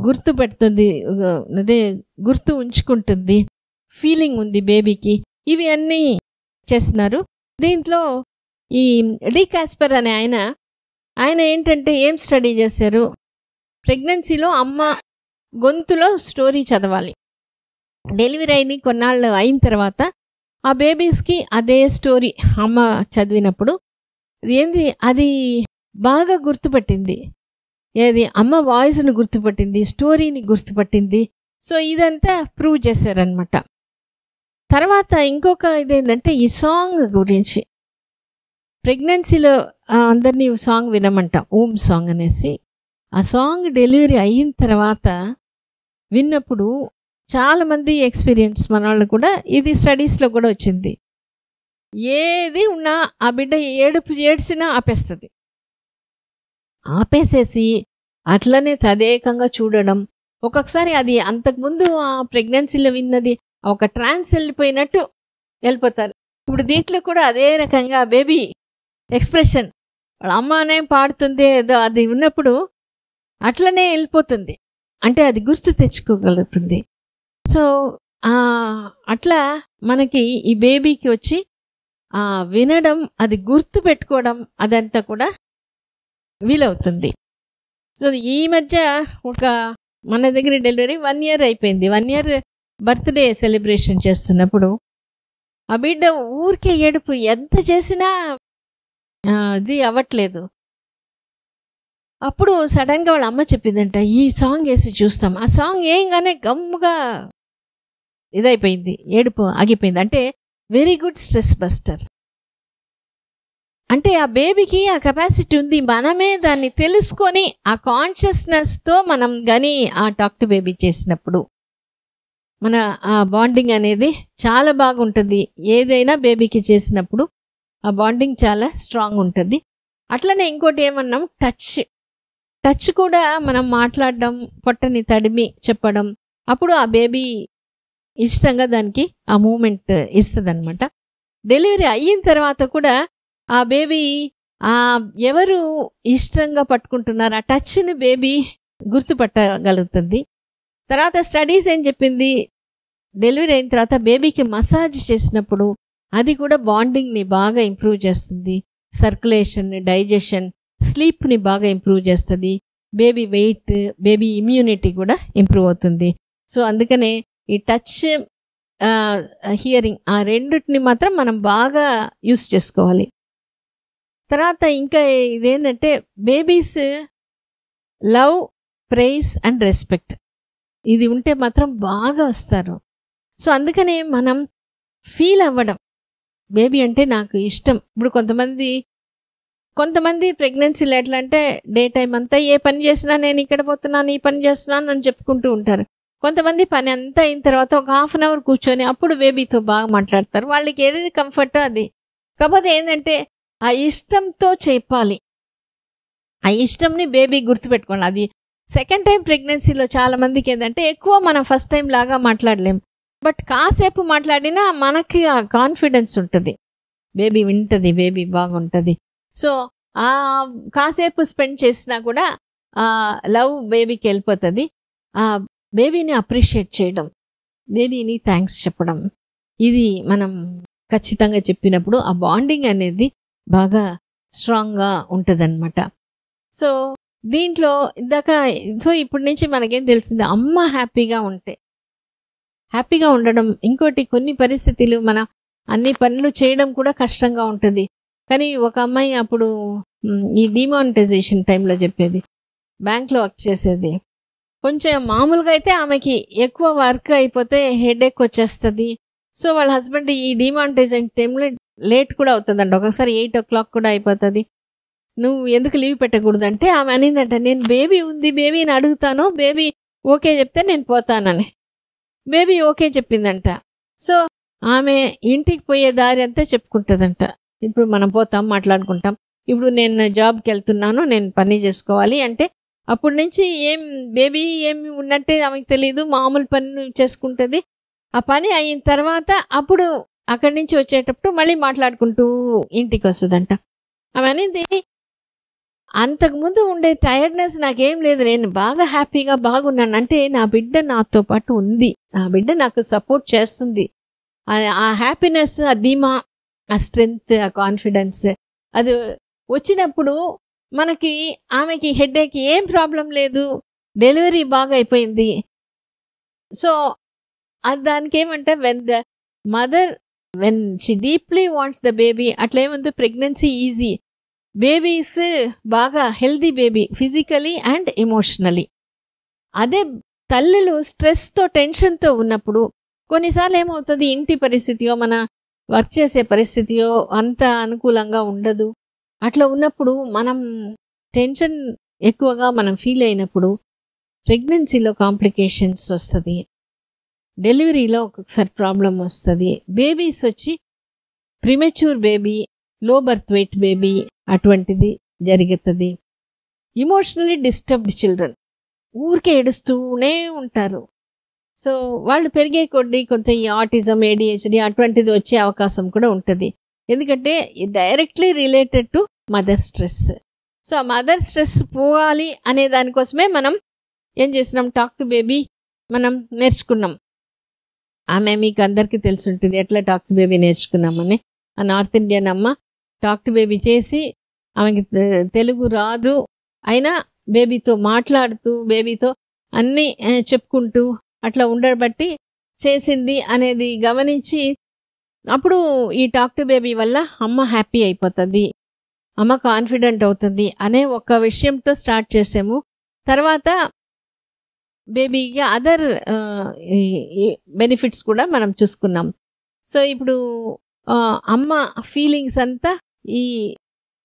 గుర్తు పెడుతుంది, అదే గుర్తు ఉంచుకుంటుంది, ఫీలింగ్ ఉంది బేబీకి. ఇవి అన్నీ చేస్తున్నారు. దీంట్లో ఈ డి కాస్పర్ అనే ఆయన ఏంటంటే ఏం స్టడీ చేశారు, ప్రెగ్నెన్సీలో అమ్మ గొంతులో స్టోరీ చదవాలి. డెలివరీ అయిన కొన్నాళ్ళు అయిన తర్వాత ఆ బేబీస్కి అదే స్టోరీ అమ్మ చదివినప్పుడు ఏంది అది బాగా గుర్తుపట్టింది. ఏది అమ్మ వాయిస్ను గుర్తుపట్టింది, స్టోరీని గుర్తుపట్టింది. సో ఇదంతా ప్రూవ్ చేశారనమాట. తర్వాత ఇంకొక ఇదేంటంటే ఈ సాంగ్ గురించి, ప్రెగ్నెన్సీలో అందరినీ సాంగ్ వినమంటాం, ఓమ్ సాంగ్ అనేసి. ఆ సాంగ్ డెలివరీ అయిన తర్వాత విన్నప్పుడు చాలామంది ఎక్స్పీరియన్స్ మన వాళ్ళు కూడా, ఇది స్టడీస్లో కూడా వచ్చింది, ఏది ఉన్నా ఆ బిడ్డ ఏడ్చినా ఆపేసేసి అట్లనే తదేకంగా చూడడం. ఒక్కొక్కసారి అది అంతకుముందు ఆ ప్రెగ్నెన్సీలో విన్నది ఒక ట్రాన్స్ వెళ్ళిపోయినట్టు వెళ్ళిపోతారు. ఇప్పుడు దీంట్లో కూడా అదే రకంగా బేబీ ఎక్స్ప్రెషన్ వాళ్ళ అమ్మనే పాడుతుంది ఏదో అది ఉన్నప్పుడు అట్లనే వెళ్ళిపోతుంది, అంటే అది గుర్తు తెచ్చుకోగలుగుతుంది. సో అట్లా మనకి ఈ బేబీకి వచ్చి వినడం, అది గుర్తు పెట్టుకోవడం అదంతా కూడా వీలవుతుంది. సో ఈ మధ్య ఒక మన దగ్గర డెలివరీ 1 year అయిపోయింది. 1 year బర్త్డే సెలబ్రేషన్ చేస్తున్నప్పుడు ఆ బిడ్డ ఊరికే ఏడుపు, ఎంత చేసినా అది అవ్వట్లేదు. అప్పుడు సడన్గా వాళ్ళ అమ్మ చెప్పిందంట, ఈ సాంగ్ వేసి చూస్తాం. ఆ సాంగ్ ఏంగానే గమ్ముగా ఇదైపోయింది, ఏడుపు ఆగిపోయింది. అంటే వెరీ గుడ్ స్ట్రెస్ బస్టర్. అంటే ఆ బేబీకి ఆ కెపాసిటీ ఉంది, మనమే దాన్ని తెలుసుకొని ఆ కాన్షియస్నెస్తో మనం కానీ ఆ టాక్ టు బేబీ చేసినప్పుడు మన ఆ బాండింగ్ అనేది చాలా బాగుంటుంది. ఏదైనా బేబీకి చేసినప్పుడు ఆ బాండింగ్ చాలా స్ట్రాంగ్ ఉంటుంది. అట్లనే ఇంకోటి ఏమన్నాం, టచ్ కూడా మనం మాట్లాడడం, పొట్టని తడిమి చెప్పడం, అప్పుడు ఆ బేబీ ఇష్టంగా దానికి ఆ మూమెంట్ ఇస్తుంది అనమాట. డెలివరీ అయిన తర్వాత కూడా ఆ బేబీ ఎవరు ఇష్టంగా పట్టుకుంటున్నారు ఆ టచ్ని బేబీ గుర్తుపట్టగలుగుతుంది. తర్వాత స్టడీస్ ఏం చెప్పింది, డెలివరీ అయిన తర్వాత బేబీకి మసాజ్ చేసినప్పుడు అది కూడా బాండింగ్ని బాగా ఇంప్రూవ్ చేస్తుంది. సర్క్యులేషన్, డైజెషన్, స్లీప్ని బాగా ఇంప్రూవ్ చేస్తుంది. బేబీ వెయిట్, బేబీ ఇమ్యూనిటీ కూడా ఇంప్రూవ్ అవుతుంది. సో అందుకనే ఈ టచ్, హియరింగ్, ఆ రెండిటిని మాత్రం మనం బాగా యూస్ చేసుకోవాలి. తర్వాత ఇంకా ఇదేంటంటే babies love, praise and respect, ఇది ఉంటే మాత్రం బాగా వస్తారు. సో అందుకనే మనం ఫీల్ అవ్వడం, బేబీ అంటే నాకు ఇష్టం. ఇప్పుడు కొంతమంది ప్రెగ్నెన్సీలు ఎట్లా అంటే డే టైం అంతా ఏ పని చేసినా నేను ఇక్కడ పోతున్నాను, ఈ పని చేస్తున్నాను అని చెప్పుకుంటూ ఉంటారు. కొంతమంది పని అంతా అయిన తర్వాత ఒక 1/2 hour కూర్చొని అప్పుడు బేబీతో బాగా మాట్లాడతారు. వాళ్ళకి ఏది కంఫర్టో అది. కాకపోతే ఏంటంటే ఆ ఇష్టంతో చెప్పాలి, ఆ ఇష్టంని బేబీ గుర్తుపెట్టుకోవాలి. అది సెకండ్ టైం ప్రెగ్నెన్సీలో చాలా మందికి ఏంటంటే ఎక్కువ మనం ఫస్ట్ టైం లాగా మాట్లాడలేం, బట్ కాసేపు మాట్లాడినా మనకి ఆ కాన్ఫిడెన్స్ ఉంటుంది, బేబీ వింటుంది, బేబీ బాగుంటుంది. సో ఆ కాసేపు స్పెండ్ చేసినా కూడా ఆ లవ్ బేబీకి వెళ్ళిపోతుంది. ఆ బేబీని అప్రిషియేట్ చేయడం, బేబీని థ్యాంక్స్ చెప్పడం, ఇది మనం ఖచ్చితంగా చెప్పినప్పుడు ఆ బాండింగ్ అనేది బాగా స్ట్రాంగ్గా ఉంటుంది అనమాట. సో దీంట్లో ఇందాక, సో ఇప్పటి నుంచి మనకేం తెలిసింది, అమ్మ హ్యాపీగా ఉంటే, హ్యాపీగా ఉండడం. ఇంకోటి, కొన్ని పరిస్థితులు మన అన్ని పనులు చేయడం కూడా కష్టంగా ఉంటుంది. కానీ ఒక అమ్మాయి అప్పుడు ఈ డిమానిటైజేషన్ టైంలో చెప్పేది, బ్యాంక్లో వర్క్ చేసేది. కొంచెం మామూలుగా అయితే ఆమెకి ఎక్కువ వర్క్ అయిపోతే హెడేక్ వచ్చేస్తుంది. సో వాళ్ళ హస్బెండ్ ఈ డిమానిటైజేషన్ టైంలో లేట్ కూడా అవుతుందంట, ఒకసారి 8 o'clock కూడా అయిపోతుంది. నువ్వు ఎందుకు లీవ్ పెట్టకూడదంటే ఆమె అనిందంట, నేను బేబీ ఉంది, బేబీని అడుగుతాను, బేబీ ఓకే చెప్తే నేను పోతానని. బేబీ ఓకే చెప్పిందంట. సో ఆమె ఇంటికి పోయే దారి అంతా చెప్పుకుంటుందంట, ఇప్పుడు మనం పోతాం, మాట్లాడుకుంటాం, ఇప్పుడు నేను జాబ్కి వెళ్తున్నాను, నేను పని చేసుకోవాలి అంటే అప్పటి నుంచి ఏం బేబీ ఏమి ఉన్నట్టే ఆమెకు తెలియదు, మామూలు పని చేసుకుంటుంది. ఆ పని అయిన తర్వాత అప్పుడు అక్కడి నుంచి వచ్చేటప్పుడు మళ్ళీ మాట్లాడుకుంటూ ఇంటికి వస్తుందంట. ఆమె అనేది, అంతకుముందు ఉండే టైర్డ్నెస్ నాకేం లేదు, నేను బాగా హ్యాపీగా బాగున్నాను, అంటే నా బిడ్డ నాతో పాటు ఉంది, నా బిడ్డ నాకు సపోర్ట్ చేస్తుంది. ఆ హ్యాపీనెస్, ఆ ధీమా, ఆ స్ట్రెంగ్త్, ఆ కాన్ఫిడెన్స్ అది వచ్చినప్పుడు మనకి, ఆమెకి హెడేక్ ఏం ప్రాబ్లం లేదు, డెలివరీ బాగా అయిపోయింది. సో దానికి ఏమంటే when she deeply wants the baby, అట్లా ఏమంటే ప్రెగ్నెన్సీ ఈజీ, బేబీస్ బాగా healthy baby physically and emotionally. అదే తల్లులు స్ట్రెస్తో, టెన్షన్తో ఉన్నప్పుడు కొన్నిసార్లు ఏమవుతుంది, ఇంటి పరిస్థితియో మన వర్క్ చేసే పరిస్థితియో అంత అనుకూలంగా ఉండదు. అట్లా ఉన్నప్పుడు మనం టెన్షన్ ఎక్కువగా మనం ఫీల్ అయినప్పుడు ప్రెగ్నెన్సీలో కాంప్లికేషన్స్ వస్తుంది, డెలివరీలో ఒక్కొక్కసారి ప్రాబ్లం వస్తుంది. బేబీస్ వచ్చి premature baby, low birth weight baby అటువంటిది జరుగుతుంది. ఇమోషనలీ డిస్టర్బ్డ్ చిల్డ్రన్ ఊరికే ఏడుస్తూనే ఉంటారు. సో వాళ్ళు పెరిగే కొద్దీ కొంచెం ఈ ఆటిజం, ADHD అటువంటిది వచ్చే అవకాశం కూడా ఉంటుంది. ఎందుకంటే directly related to mother stress. So ఆ మదర్ స్ట్రెస్ పోవాలి అనే దానికోసమే మనం ఏం చేసినాం, టాక్ టు బేబీ మనం నేర్చుకున్నాం. ఆమె మీకు అందరికీ తెలిసి ఉంటుంది ఎట్లా టాక్ టు బేబీ నేర్చుకున్నామని. ఆ నార్త్ ఇండియన్ అమ్మ టాక్ టు బేబీ చేసి, ఆమెకి తెలుగు రాదు అయినా బేబీతో మాట్లాడుతూ బేబీతో అన్నీ చెప్పుకుంటూ అట్లా ఉండబట్టి చేసింది అనేది గమనించి, అప్పుడు ఈ టాక్ టు బేబీ వల్ల అమ్మ హ్యాపీ అయిపోతుంది, అమ్మ కాన్ఫిడెంట్ అవుతుంది అనే ఒక విషయంతో స్టార్ట్ చేసాము. తర్వాత బేబీకి అదర్ బెనిఫిట్స్ కూడా మనం చూసుకున్నాం. సో ఇప్పుడు అమ్మ ఫీలింగ్స్ అంతా ఈ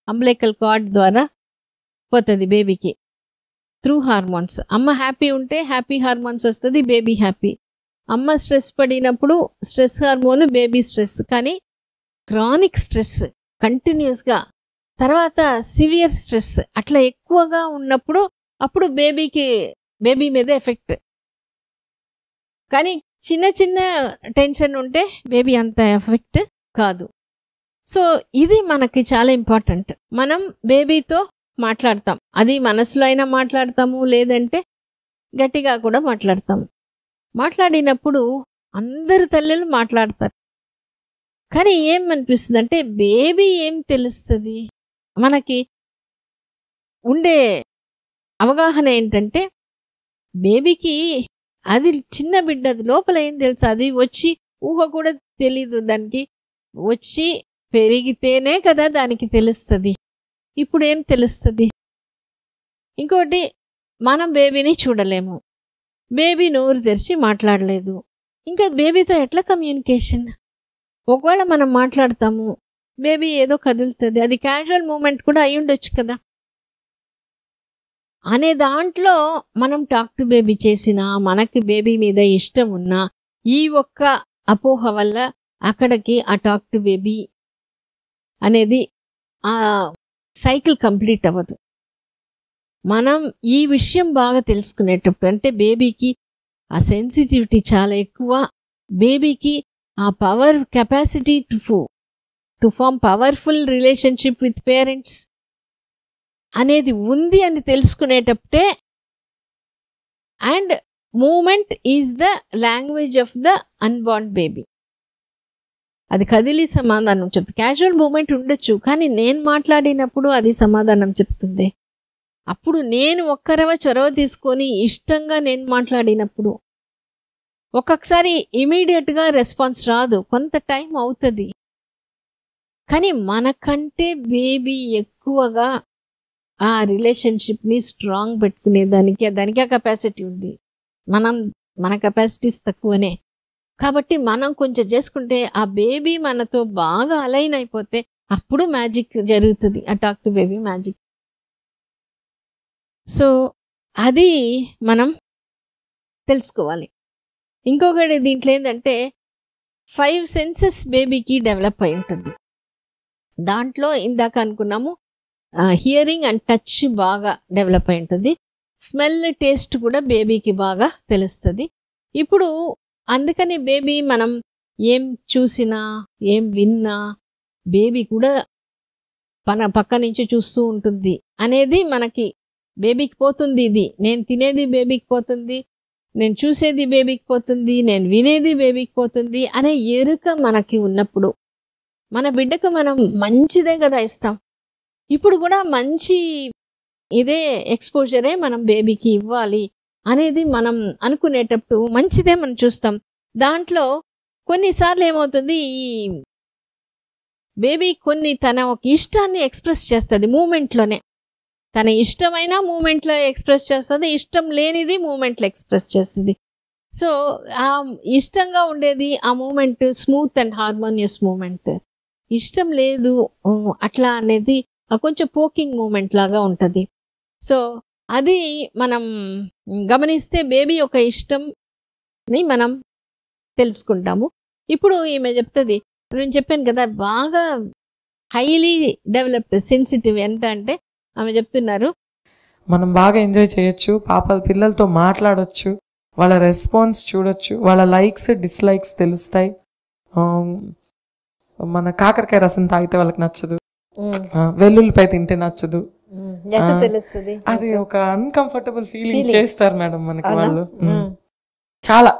అంబ్లికల్ కార్డ్ ద్వారా పోతుంది బేబీకి త్రూ హార్మోన్స్. అమ్మ హ్యాపీ ఉంటే హ్యాపీ హార్మోన్స్ వస్తుంది, బేబీ హ్యాపీ. అమ్మ స్ట్రెస్ పడినప్పుడు స్ట్రెస్ హార్మోన్, బేబీ స్ట్రెస్. కానీ క్రానిక్ స్ట్రెస్ కంటిన్యూస్గా, తర్వాత సివియర్ స్ట్రెస్ అట్లా ఎక్కువగా ఉన్నప్పుడు అప్పుడు బేబీ మీద ఎఫెక్ట్. కానీ చిన్న చిన్న టెన్షన్ ఉంటే బేబీ అంత ఎఫెక్ట్ కాదు. సో ఇది మనకి చాలా ఇంపార్టెంట్. మనం బేబీతో మాట్లాడతాం, అది మనసులో అయినా మాట్లాడతాము, లేదంటే గట్టిగా కూడా మాట్లాడతాము. మాట్లాడినప్పుడు అందరు తల్లులు మాట్లాడతారు. కానీ ఏమనిపిస్తుంది అంటే బేబీ ఏం తెలుస్తుంది, మనకి ఉండే అవగాహన ఏంటంటే బేబీకి అది చిన్న బిడ్డ, అది లోపల ఏం తెలుసు, అది వచ్చి ఊహ కూడా తెలీదు దానికి, వచ్చి పెరిగితేనే కదా దానికి తెలుస్తుంది. ఇప్పుడు ఏం తెలుస్తుంది? ఇంకోటి, మనం బేబీని చూడలేము, బేబీ నోరు తెరిచి మాట్లాడలేదు, ఇంకా బేబీతో ఎట్లా కమ్యూనికేషన్? ఒకవేళ మనం మాట్లాడతాము, బేబీ ఏదో కదులుతుంది, అది క్యాజువల్ మూమెంట్ కూడా అయి ఉండొచ్చు కదా అనే దాంట్లో మనం టాక్ టు బేబీ చేసినా, మనకి బేబీ మీద ఇష్టం ఉన్నా, ఈ ఒక్క అపోహ వల్ల అక్కడికి ఆ టాక్ టు బేబీ అనేది ఆ సైకిల్ కంప్లీట్ అవ్వదు. మనం ఈ విషయం బాగా తెలుసుకునేటప్పుడు, అంటే బేబీకి ఆ సెన్సిటివిటీ చాలా ఎక్కువ, బేబీకి ఆ power capacity to form powerful relationship with parents అనేది ఉంది అని తెలుసుకునేటప్పుడే, and moment is the language of the unborn baby. అది కదిలి సమాధానం చెప్తుంది. క్యాజువల్ మూమెంట్ ఉండొచ్చు, కానీ నేను మాట్లాడినప్పుడు అది సమాధానం చెప్తుంది. అప్పుడు నేను ఒక్కరవ చొరవ తీసుకొని ఇష్టంగా నేను మాట్లాడినప్పుడు ఒక్కొక్కసారి ఇమీడియట్గా రెస్పాన్స్ రాదు, కొంత టైం అవుతుంది. కానీ మనకంటే బేబీ ఎక్కువగా ఆ రిలేషన్షిప్ని స్ట్రాంగ్ పెట్టుకునేదానికి దానికి ఆ కెపాసిటీ ఉంది. మన కెపాసిటీస్ తక్కువనే. కాబట్టి మనం కొంచెం చేసుకుంటే ఆ బేబీ మనతో బాగా అలైన్ అయిపోతే అప్పుడు మ్యాజిక్ జరుగుతుంది, ఆ talk to baby magic. So అది మనం తెలుసుకోవాలి. ఇంకొకటి దీంట్లో ఏంటంటే 5 సెన్సెస్ బేబీకి డెవలప్ అయి ఉంటుంది. దాంట్లో ఇందాక అనుకున్నాము హియరింగ్ అండ్ టచ్ బాగా డెవలప్ అయి ఉంటుంది, స్మెల్ టేస్ట్ కూడా బేబీకి బాగా తెలుస్తుంది. ఇప్పుడు అందుకని బేబీ మనం ఏం చూసినా ఏం విన్నా బేబీ కూడా పక్క నుంచి చూస్తూ ఉంటుంది అనేది మనకి బేబీకి పోతుంది. ఇది నేను తినేది బేబీకి పోతుంది, నేను చూసేది బేబీకి పోతుంది, నేను వినేది బేబీకి పోతుంది అనే ఎరుక మనకి ఉన్నప్పుడు మన బిడ్డకు మనం మంచిదే కదా ఇస్తాం. ఇప్పుడు కూడా మంచి ఇదే ఎక్స్పోజరే మనం బేబీకి ఇవ్వాలి అనేది మనం అనుకునేటప్పుడు మంచిదే మనం చూస్తాం. దాంట్లో కొన్నిసార్లు ఏమవుతుంది, ఈ బేబీ కొన్ని తన ఒక ఇష్టాన్ని ఎక్స్ప్రెస్ చేస్తుంది మూమెంట్లోనే. తన ఇష్టమైన మూమెంట్లో ఎక్స్ప్రెస్ చేస్తుంది, ఇష్టం లేనిది మూమెంట్లో ఎక్స్ప్రెస్ చేస్తుంది. సో ఆ ఇష్టంగా ఉండేది ఆ moment smooth and harmonious moment, ఇష్టం లేదు అట్లా అనేది కొంచెం పోకింగ్ మూమెంట్ లాగా ఉంటుంది. సో అది మనం గమనిస్తే బేబీ యొక్క ఇష్టంని మనం తెలుసుకుంటాము. ఇప్పుడు ఈమె చెప్తుంది, నేను చెప్పాను కదా బాగా హైలీ డెవలప్డ్ సెన్సిటివ్ ఎంత అంటే ఆమె చెప్తున్నారు, మనం బాగా ఎంజాయ్ చేయొచ్చు, పిల్లలతో మాట్లాడొచ్చు, వాళ్ళ రెస్పాన్స్ చూడొచ్చు, వాళ్ళ లైక్స్ డిస్లైక్స్ తెలుస్తాయి. మన కాకరకాయ రసం తాగితే వాళ్ళకి నచ్చదు, వెల్లుల్లిపాయ తింటే నచ్చదు. ఎట్లా తెలుస్తుంది? అది ఒక అన్కంఫర్టబుల్ ఫీలింగ్ చేస్తారు మేడం మనకి వాళ్ళు. చాలా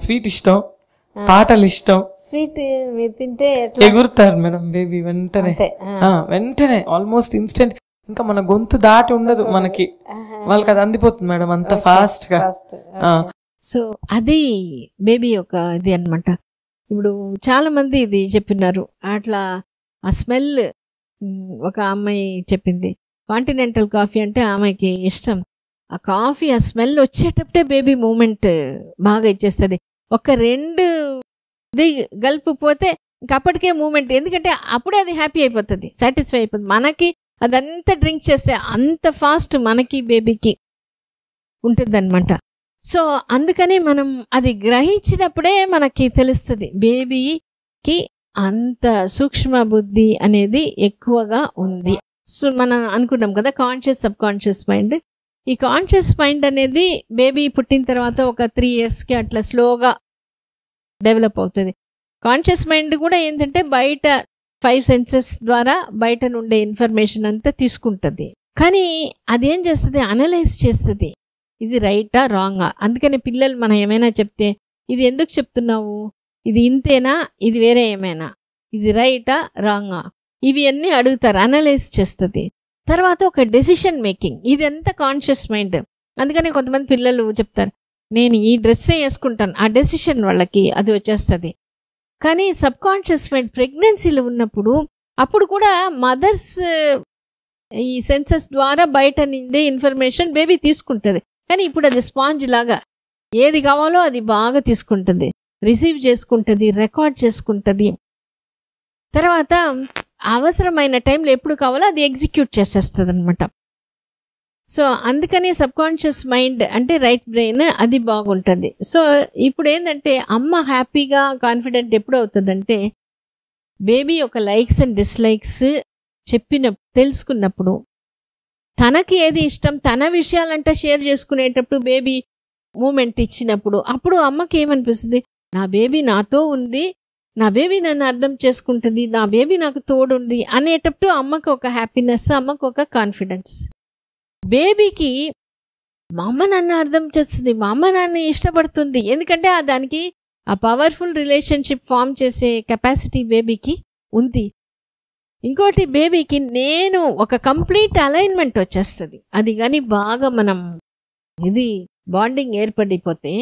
స్వీట్ ఇష్టం, పాటలు ఇష్టం. స్వీట్ తింటే ఎగురుతారు మేడం బేబీ వెంటనే. వెంటనే ఆల్మోస్ట్ ఇన్స్టెంట్, ఇంకా మన గొంతు దాటి ఉండదు మనకి, వాళ్ళకి అది అందిపోతుంది మేడం అంత ఫాస్ట్ గా. సో అది బేబీ ఒక ఇది అన్నమాట. ఇప్పుడు చాలా మంది ఇది చెప్పినారు అట్లా. ఆ స్మెల్ ఒక అమ్మాయి చెప్పింది, కాంటినెంటల్ కాఫీ అంటే ఆమెకి ఇష్టం. ఆ కాఫీ ఆ స్మెల్ వచ్చేటప్పుడే బేబీ మూమెంట్ బాగా ఇచ్చేస్తుంది. ఒక 2 ఇది గలిపిపోతే ఇంకప్పటికే మూమెంట్, ఎందుకంటే అప్పుడే అది హ్యాపీ అయిపోతుంది, సాటిస్ఫై అయిపోతుంది. మనకి అదంతా డ్రింక్ చేస్తే అంత ఫాస్ట్ మనకి బేబీకి ఉంటుందన్నమాట. సో అందుకని మనం అది గ్రహించినప్పుడే మనకి తెలుస్తుంది బేబీకి అంత సూక్ష్మ బుద్ధి అనేది ఎక్కువగా ఉంది. సో మనం అనుకున్నాం కదా కాన్షియస్ సబ్ కాన్షియస్ మైండ్. ఈ కాన్షియస్ మైండ్ అనేది బేబీ పుట్టిన తర్వాత ఒక 3 yearsకి అట్లా స్లోగా డెవలప్ అవుతుంది. కాన్షియస్ మైండ్ కూడా ఏంటంటే బయట 5 senses ద్వారా బయట నుండే ఇన్ఫర్మేషన్ అంతా తీసుకుంటుంది. కానీ అదేం చేస్తుంది, అనలైజ్ చేస్తుంది, ఇది రైటా రాంగా. అందుకని పిల్లలు మనం ఏమైనా చెప్తే ఇది ఎందుకు చెప్తున్నావు, ఇది ఇంతేనా, ఇది వేరే ఏమైనా, ఇది రైటా రాంగా, ఇవి అన్నీ అడుగుతారు, అనలైజ్ చేస్తుంది. తర్వాత ఒక డెసిషన్ మేకింగ్, ఇదంతా కాన్షియస్ మైండ్. అందుకని కొంతమంది పిల్లలు చెప్తారు నేను ఈ డ్రెస్సే వేసుకుంటాను, ఆ డెసిషన్ వాళ్ళకి అది వచ్చేస్తుంది. కానీ సబ్ కాన్షియస్ మైండ్ ప్రెగ్నెన్సీలో ఉన్నప్పుడు అప్పుడు కూడా మదర్స్ ఈ సెన్సెస్ ద్వారా బయట నుండి ఇన్ఫర్మేషన్ బేబీ తీసుకుంటుంది. కానీ ఇప్పుడు అది స్పాంజ్ లాగా ఏది కావాలో అది బాగా తీసుకుంటుంది, రిసీవ్ చేసుకుంటుంది, రికార్డ్ చేసుకుంటుంది. తర్వాత అవసరమైన టైంలో ఎప్పుడు కావాలో అది ఎగ్జిక్యూట్ చేసేస్తుంది అనమాట. సో అందుకని సబ్ కాన్షియస్ మైండ్ అంటే రైట్ బ్రెయిన్ అది బాగుంటుంది. సో ఇప్పుడు ఏంటంటే అమ్మ హ్యాపీగా కాన్ఫిడెంట్ ఎప్పుడు అవుతుందంటే బేబీ ఒక లైక్స్ అండ్ డిస్లైక్స్ తెలుసుకున్నప్పుడు, తనకి ఏది ఇష్టం తన విషయాలంటే షేర్ చేసుకునేటప్పుడు బేబీ మూమెంట్ ఇచ్చినప్పుడు, అప్పుడు అమ్మకి ఏమనిపిస్తుంది, నా బేబీ నాతో ఉంది, నా బేబీ నన్ను అర్థం చేసుకుంటుంది, నా బేబీ నాకు తోడుంది అనేటప్పుడు అమ్మకు ఒక హ్యాపీనెస్, అమ్మకు ఒక కాన్ఫిడెన్స్. బేబీకి మా అమ్మ నన్ను అర్థం చేస్తుంది, మా అమ్మ నన్ను ఇష్టపడుతుంది, ఎందుకంటే దానికి ఆ పవర్ఫుల్ రిలేషన్షిప్ ఫామ్ చేసే కెపాసిటీ బేబీకి ఉంది. ఇంకోటి బేబీకి నేను ఒక కంప్లీట్ అలైన్మెంట్ వచ్చేస్తుంది. అది కానీ బాగా మనం ఇది బాండింగ్ ఏర్పడిపోతే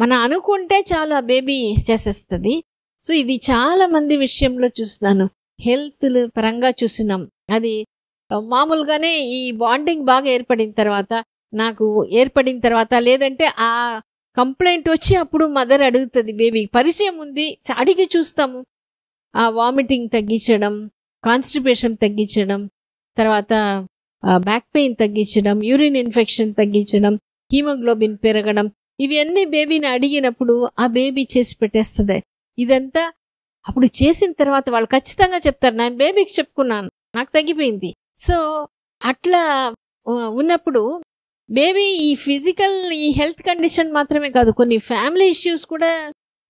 మనం అనుకుంటే చాలా బేబీ చేసేస్తుంది. సో ఇది చాలా మంది విషయంలో చూస్తున్నాను, హెల్త్ పరంగా చూసినాం. అది మామూలుగానే ఈ బాండింగ్ బాగా ఏర్పడిన తర్వాత లేదంటే ఆ కంప్లైంట్ వచ్చి అప్పుడు మదర్ అడుగుతుంది, బేబీ పరిచయం ఉంది అడిగి చూస్తాము. ఆ వామిటింగ్ తగ్గించడం, కాన్స్టిపేషన్ తగ్గించడం, తర్వాత బ్యాక్ పెయిన్ తగ్గించడం, యూరిన్ ఇన్ఫెక్షన్ తగ్గించడం, హీమోగ్లోబిన్ పెరగడం, ఇవన్నీ బేబీని అడిగినప్పుడు ఆ బేబీ చేసి పెట్టేస్తుంది. ఇదంతా అప్పుడు చేసిన తర్వాత వాళ్ళు ఖచ్చితంగా చెప్తారు, నేను బేబీకి చెప్పుకున్నాను, నాకు తగ్గిపోయింది. సో అట్లా ఉన్నప్పుడు బేబీ ఈ ఫిజికల్ ఈ హెల్త్ కండిషన్ మాత్రమే కాదు, కొన్ని ఫ్యామిలీ ఇష్యూస్ కూడా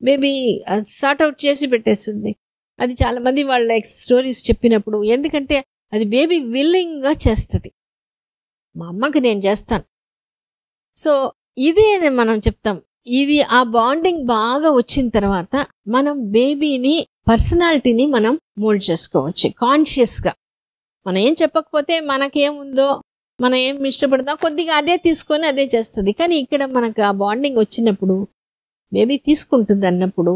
బేబీ సార్ట్అవుట్ చేసి పెట్టేస్తుంది. అది చాలా మంది వాళ్ళ స్టోరీస్ చెప్పినప్పుడు, ఎందుకంటే అది బేబీ విల్లింగ్గా చేస్తుంది, మా అమ్మకి నేను చేస్తాను. సో ఇదే మనం చెప్తాం, ఇది ఆ బాండింగ్ బాగా వచ్చిన తర్వాత మనం బేబీని పర్సనాలిటీని మనం మోల్డ్ చేసుకోవచ్చు కాన్షియస్గా. మనం ఏం చెప్పకపోతే మనకేముందో మనం ఏం ఇష్టపడతాం కొద్దిగా అదే తీసుకొని అదే చేస్తుంది. కానీ ఇక్కడ మనకు ఆ బాండింగ్ వచ్చినప్పుడు బేబీ తీసుకుంటుంది అన్నప్పుడు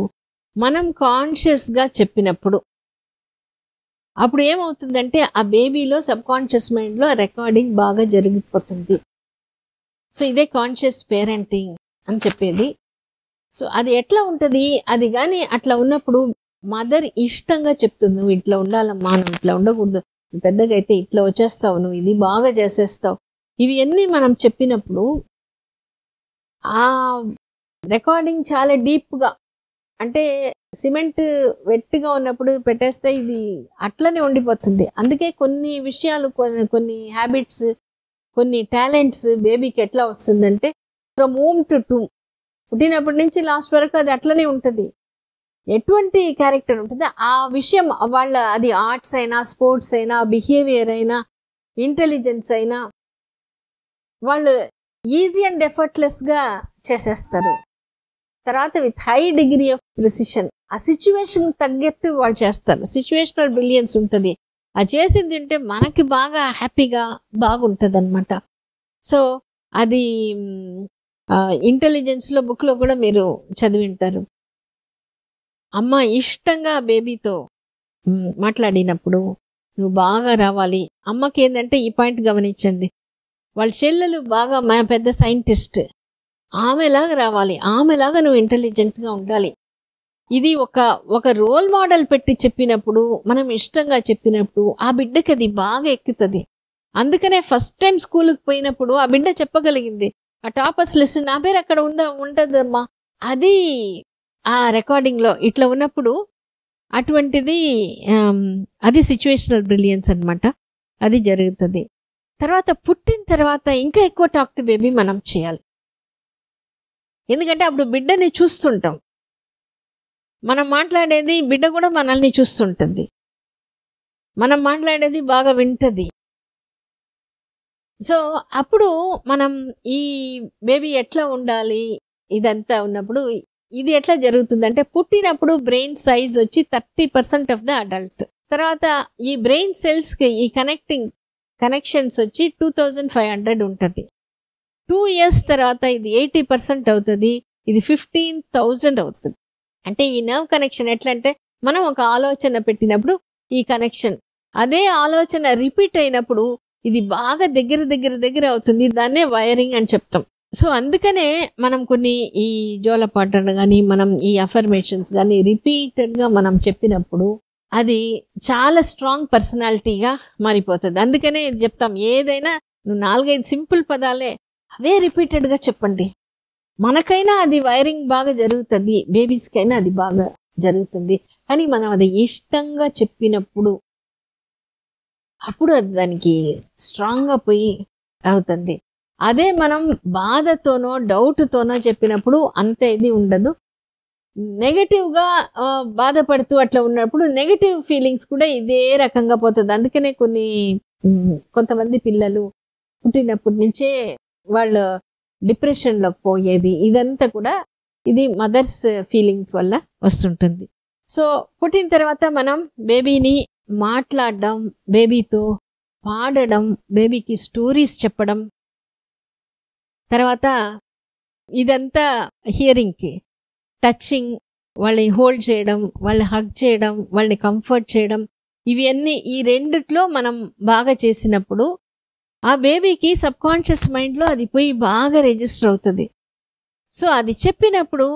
మనం కాన్షియస్గా చెప్పినప్పుడు అప్పుడు ఏమవుతుందంటే ఆ బేబీలో సబ్ కాన్షియస్ మైండ్లో రికార్డింగ్ బాగా జరిగిపోతుంది. సో ఇదే కాన్షియస్ పేరెంటింగ్ అని చెప్పేది. సో అది ఎట్లా ఉంటుంది, అది కానీ అట్లా ఉన్నప్పుడు మదర్ ఇష్టంగా చెప్తుంది, నువ్వు ఇట్లా ఉండాలమ్మా, నువ్వు ఇట్లా ఉండకూడదు, నువ్వు పెద్దగా అయితే ఇట్లా వచ్చేస్తావు, నువ్వు ఇది బాగా చేసేస్తావు, ఇవి అన్నీ మనం చెప్పినప్పుడు ఆ రికార్డింగ్ చాలా డీప్గా, అంటే సిమెంట్ వెట్టిగా ఉన్నప్పుడు పెట్టేస్తే ఇది అట్లనే ఉండిపోతుంది. అందుకే కొన్ని విషయాలు కొన్ని హ్యాబిట్స్ కొన్ని టాలెంట్స్ బేబీకి ఎట్లా వస్తుందంటే ఫ్రమ్ హోమ్ టు టూమ్, పుట్టినప్పటి నుంచి లాస్ట్ వరకు అది అట్లనే ఉంటుంది. ఎటువంటి క్యారెక్టర్ ఉంటుందో ఆ విషయం వాళ్ళ అది ఆర్ట్స్ అయినా స్పోర్ట్స్ అయినా బిహేవియర్ అయినా ఇంటెలిజెన్స్ అయినా వాళ్ళు ఈజీ అండ్ ఎఫర్ట్లెస్గా చేసేస్తారు. తర్వాత with high degree of precision ఆ సిచ్యువేషన్ తగ్గట్టు వాళ్ళు చేస్తారు. సిచ్యువేషనల్ బ్రిలియన్స్ ఉంటుంది. అది చేసింది అంటే మనకి బాగా హ్యాపీగా బాగుంటుంది అనమాట. సో అది ఇంటెలిజెన్స్లో బుక్లో కూడా మీరు చదివింటారు. అమ్మ ఇష్టంగా బేబీతో మాట్లాడినప్పుడు నువ్వు బాగా రావాలి. అమ్మకి ఏంటంటే ఈ పాయింట్ గమనించండి, వాళ్ళ చెల్లెలు బాగా పెద్ద సైంటిస్ట్, ఆమెలాగా రావాలి, ఆమెలాగా నువ్వు ఇంటెలిజెంట్గా ఉండాలి. ఇది ఒక రోల్ మోడల్ పెట్టి చెప్పినప్పుడు, మనం ఇష్టంగా చెప్పినప్పుడు ఆ బిడ్డకి అది బాగా ఎక్కుతుంది. అందుకనే ఫస్ట్ టైం స్కూల్కి పోయినప్పుడు ఆ బిడ్డ చెప్పగలిగింది, ఆ టాపర్స్ లిస్ట్ నా పేరు అక్కడ ఉంటుందమ్మా. అది ఆ రికార్డింగ్లో ఇట్లా ఉన్నప్పుడు అటువంటిది అది సిచ్యువేషనల్ బ్రిలియన్స్ అనమాట. అది జరుగుతుంది. తర్వాత పుట్టిన తర్వాత ఇంకా ఎక్కువ టాక్ టు బేబీ మనం చేయాలి. ఎందుకంటే అప్పుడు బిడ్డని చూస్తుంటాం, మనం మాట్లాడేది బిడ్డ కూడా మనల్ని చూస్తుంటుంది, మనం మాట్లాడేది బాగా వింటది. సో అప్పుడు మనం ఈ బేబీ ఎట్లా ఉండాలి ఇదంతా ఉన్నప్పుడు ఇది ఎట్లా జరుగుతుంది అంటే, పుట్టినప్పుడు బ్రెయిన్ సైజ్ వచ్చి 30% ఆఫ్ ద అడల్ట్. తర్వాత ఈ బ్రెయిన్ సెల్స్కి ఈ కనెక్షన్స్ వచ్చి 2500 ఉంటుంది. 2 years తర్వాత ఇది 80% అవుతుంది, ఇది 15,000 అవుతుంది. అంటే ఈ నర్వ్ కనెక్షన్ ఎట్లా అంటే, మనం ఒక ఆలోచన పెట్టినప్పుడు ఈ కనెక్షన్, అదే ఆలోచన రిపీట్ అయినప్పుడు ఇది బాగా దగ్గర అవుతుంది. దాన్నే వైరింగ్ అని చెప్తాం. సో అందుకనే మనం కొన్ని ఈ జోలపాటలు కానీ మనం ఈ అఫర్మేషన్స్ కానీ రిపీటెడ్గా మనం చెప్పినప్పుడు అది చాలా స్ట్రాంగ్ పర్సనాలిటీగా మారిపోతుంది. అందుకనే చెప్తాం, ఏదైనా నువ్వు 4-5 సింపుల్ పదాలే అవే రిపీటెడ్గా చెప్పండి. మనకైనా అది వైరింగ్ బాగా జరుగుతుంది, బేబీస్కైనా అది బాగా జరుగుతుంది. కానీ మనం అది ఇష్టంగా చెప్పినప్పుడు అప్పుడు అది దానికి స్ట్రాంగ్గా పోయి అవుతుంది. అదే మనం బాధతోనో డౌట్తోనో చెప్పినప్పుడు అంత ఇది ఉండదు. నెగటివ్గా బాధపడుతూ అట్లా ఉన్నప్పుడు నెగటివ్ ఫీలింగ్స్ కూడా ఇదే రకంగా పోతుంది. అందుకనే కొంతమంది పిల్లలు పుట్టినప్పటి నుంచే వాళ్ళు డిప్రెషన్లోకి పోయేది, ఇదంతా కూడా ఇది మదర్స్ ఫీలింగ్స్ వల్ల వస్తుంటుంది. సో పుట్టిన తర్వాత మనం బేబీని మాట్లాడడం, బేబీతో పాడడం, బేబీకి స్టోరీస్ చెప్పడం, తర్వాత ఇదంతా హియరింగ్కి, టచింగ్, వాళ్ళని హోల్డ్ చేయడం, వాళ్ళని హగ్ చేయడం, వాళ్ళని కంఫర్ట్ చేయడం, ఇవన్నీ ఈ రెండిట్లో మనం బాగా చేసినప్పుడు ఆ బేబీకి సబ్కాన్షియస్ మైండ్లో అది పోయి బాగా రిజిస్టర్ అవుతుంది. సో అది చెప్పినప్పుడు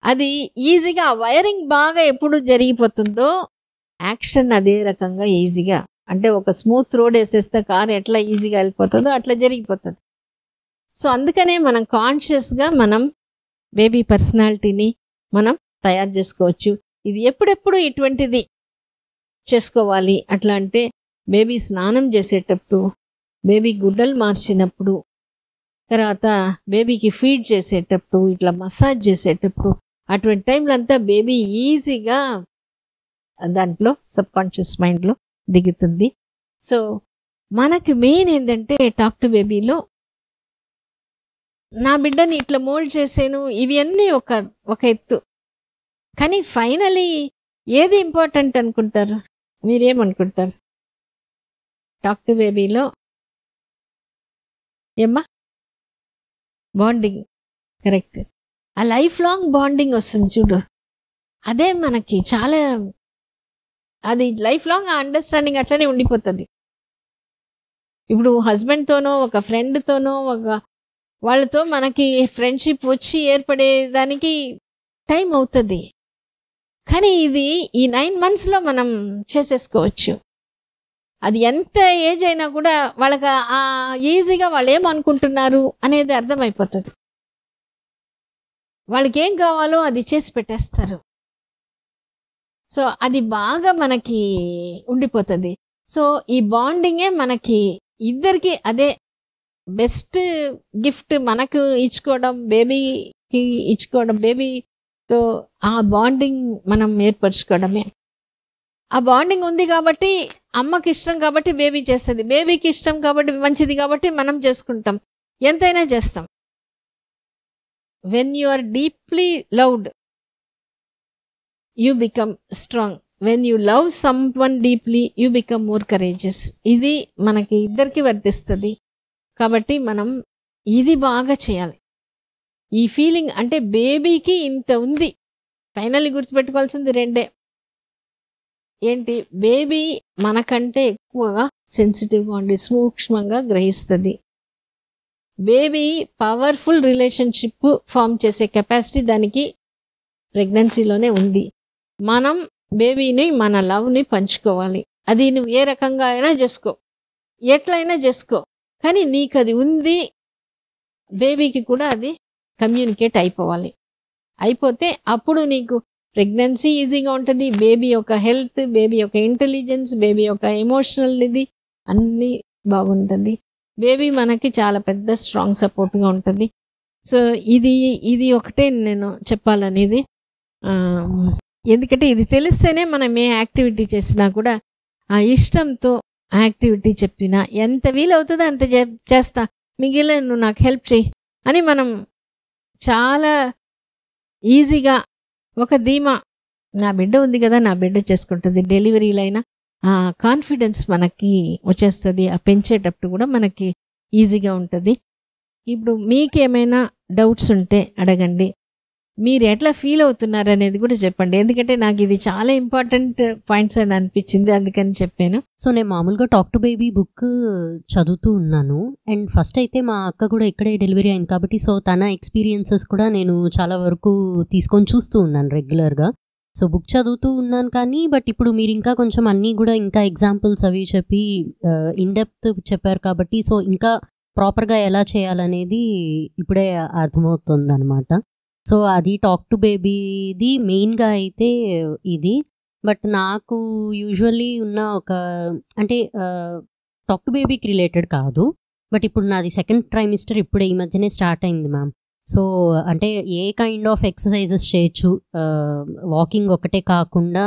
అది ఈజీగా వైరింగ్ బాగా ఎప్పుడు జరిగిపోతుందో యాక్షన్ అదే రకంగా ఈజీగా, అంటే ఒక స్మూత్ రోడ్ వేసేస్తే కార్ ఎట్లా ఈజీగా వెళ్ళిపోతుందో అట్లా జరిగిపోతుంది. సో అందుకనే మనం కాన్షియస్గా మనం బేబీ పర్సనాలిటీని మనం తయారు చేసుకోవచ్చు. ఇది ఎప్పుడెప్పుడు ఇటువంటిది చేసుకోవాలి అట్లా అంటే, బేబీ స్నానం చేసేటప్పుడు, బేబీ గుడ్డలు మార్చినప్పుడు, తర్వాత బేబీకి ఫీడ్ చేసేటప్పుడు, ఇట్లా మసాజ్ చేసేటప్పుడు, అటువంటి టైంలో అంతా బేబీ ఈజీగా దాంట్లో సబ్కాన్షియస్ మైండ్లో దిగుతుంది. సో మనకి మెయిన్ ఏంటంటే టాక్ టు బేబీలో నా బిడ్డని ఇట్లా మోల్డ్ చేసాను, ఇవి అన్నీ ఒక ఎత్తు. కానీ ఫైనలీ ఏది ఇంపార్టెంట్ అనుకుంటారు? మీరేమనుకుంటారు? టాక్ టు బేబీలో ఏమ్మా? బాండింగ్. కరెక్ట్. ఆ లైఫ్ లాంగ్ బాండింగ్ వస్తుంది చూడు, అదే మనకి చాలా, అది లైఫ్ లాంగ్ ఆ అండర్స్టాండింగ్ అట్లనే ఉండిపోతుంది. ఇప్పుడు హస్బెండ్తోనో ఒక ఫ్రెండ్తోనో వాళ్ళతో మనకి ఫ్రెండ్షిప్ వచ్చి ఏర్పడేదానికి టైం అవుతుంది. కానీ ఇది ఈ 9 monthsలో మనం చేసేసుకోవచ్చు. అది ఎంత ఏజ్ అయినా కూడా వాళ్ళకి ఈజీగా వాళ్ళు ఏమనుకుంటున్నారు అనేది అర్థమైపోతుంది. వాళ్ళకి ఏం కావాలో అది చేసి పెట్టేస్తారు. సో అది బాగా మనకి ఉండిపోతుంది. సో ఈ బాండింగే మనకి ఇద్దరికి అదే బెస్ట్ గిఫ్ట్. మనకు ఇచ్చుకోవడం, బేబీకి ఇచ్చుకోవడం, బేబీతో సో ఆ బాండింగ్ మనం ఏర్పరచుకోవడమే. ఆ బాండింగ్ ఉంది కాబట్టి అమ్మకి ఇష్టం కాబట్టి బేబీ చేస్తుంది, బేబీకి ఇష్టం కాబట్టి మంచిది కాబట్టి మనం చేసుకుంటాం, ఎంతైనా చేస్తాం. When you are deeply loved you become strong. When you love someone deeply you become more courageous. ఇది మనకి ఇద్దరికి వర్తిస్తుంది. కాబట్టి మనం ఇది బాగా చేయాలి. ఈ ఫీలింగ్ అంటే బేబీకి ఇంత ఉంది. ఫైనల్లీ గుర్తుపెట్టుకోవాల్సింది రెండే. ఏంటి, బేబీ మనకంటే ఎక్కువగా సెన్సిటివ్గా ఉండి సూక్ష్మంగా గ్రహిస్తుంది. బేబీ పవర్ఫుల్ రిలేషన్షిప్ ఫామ్ చేసే కెపాసిటీ దానికి ప్రెగ్నెన్సీలోనే ఉంది. మనం బేబీని మన లవ్ని పంచుకోవాలి. అది నువ్వు ఏ రకంగా అయినా చేసుకో, ఎట్లయినా చేసుకో, కానీ నీకు అది ఉంది. బేబీకి కూడా అది కమ్యూనికేట్ అయిపోవాలి. అయిపోతే అప్పుడు నీకు ప్రెగ్నెన్సీ ఈజీగా ఉంటుంది. బేబీ యొక్క హెల్త్, బేబీ యొక్క ఇంటెలిజెన్స్, బేబీ యొక్క ఎమోషనల్ ఇది అన్నీ బాగుంటుంది. బేబీ మనకి చాలా పెద్ద స్ట్రాంగ్ సపోర్ట్గా ఉంటుంది. సో ఇది ఒకటే నేను చెప్పాలనేది. ఎందుకంటే ఇది తెలిస్తేనే మనం ఏ యాక్టివిటీ చేసినా కూడా ఆ ఇష్టంతో యాక్టివిటీ చెప్పినా ఎంత వీలవుతుందో అంత చేస్తా, మిగిలిన నువ్వు నాకు హెల్ప్ చేయి అని మనం చాలా ఈజీగా ఒక ధీమా, నా బిడ్డ ఉంది కదా, నా బిడ్డ చేసుకుంటుంది. డెలివరీలో అయినా ఆ కాన్ఫిడెన్స్ మనకి వచ్చేస్తుంది. ఆ పెంచేటప్పుడు కూడా మనకి ఈజీగా ఉంటుంది. ఇప్పుడు మీకేమైనా డౌట్స్ ఉంటే అడగండి. మీరు ఎట్లా ఫీల్ అవుతున్నారు అనేది కూడా చెప్పండి. ఎందుకంటే నాకు ఇది చాలా ఇంపార్టెంట్ పాయింట్స్ అని అనిపించింది, అందుకని చెప్పాను. సో నేను మామూలుగా టాక్ టు బేబీ బుక్ చదువుతూ ఉన్నాను. అండ్ ఫస్ట్ అయితే మా అక్క కూడా ఇక్కడే డెలివరీ అయింది కాబట్టి సో తన ఎక్స్పీరియన్సెస్ కూడా నేను చాలా వరకు తీసుకొని చూస్తూ ఉన్నాను రెగ్యులర్గా. సో బుక్ చదువుతూ ఉన్నాను కానీ బట్ ఇప్పుడు మీరు ఇంకా కొంచెం అన్నీ కూడా ఇంకా ఎగ్జాంపుల్స్ అవి చెప్పి ఇన్డెప్త్ చెప్పారు కాబట్టి సో ఇంకా ప్రాపర్గా ఎలా చేయాలనేది ఇప్పుడే అర్థమవుతుంది అనమాట. సో అది టాక్ టు బేబీది మెయిన్గా అయితే ఇది. బట్ నాకు యూజువల్లీ ఉన్న ఒక అంటే టాక్ టు బేబీకి రిలేటెడ్ కాదు, బట్ ఇప్పుడు నాది సెకండ్ ట్రైమిస్టర్ ఇప్పుడే ఈ మధ్యనే స్టార్ట్ అయింది మ్యామ్. సో అంటే ఏ కైండ్ ఆఫ్ ఎక్సర్సైజెస్ చేయొచ్చు, వాకింగ్ ఒకటే కాకుండా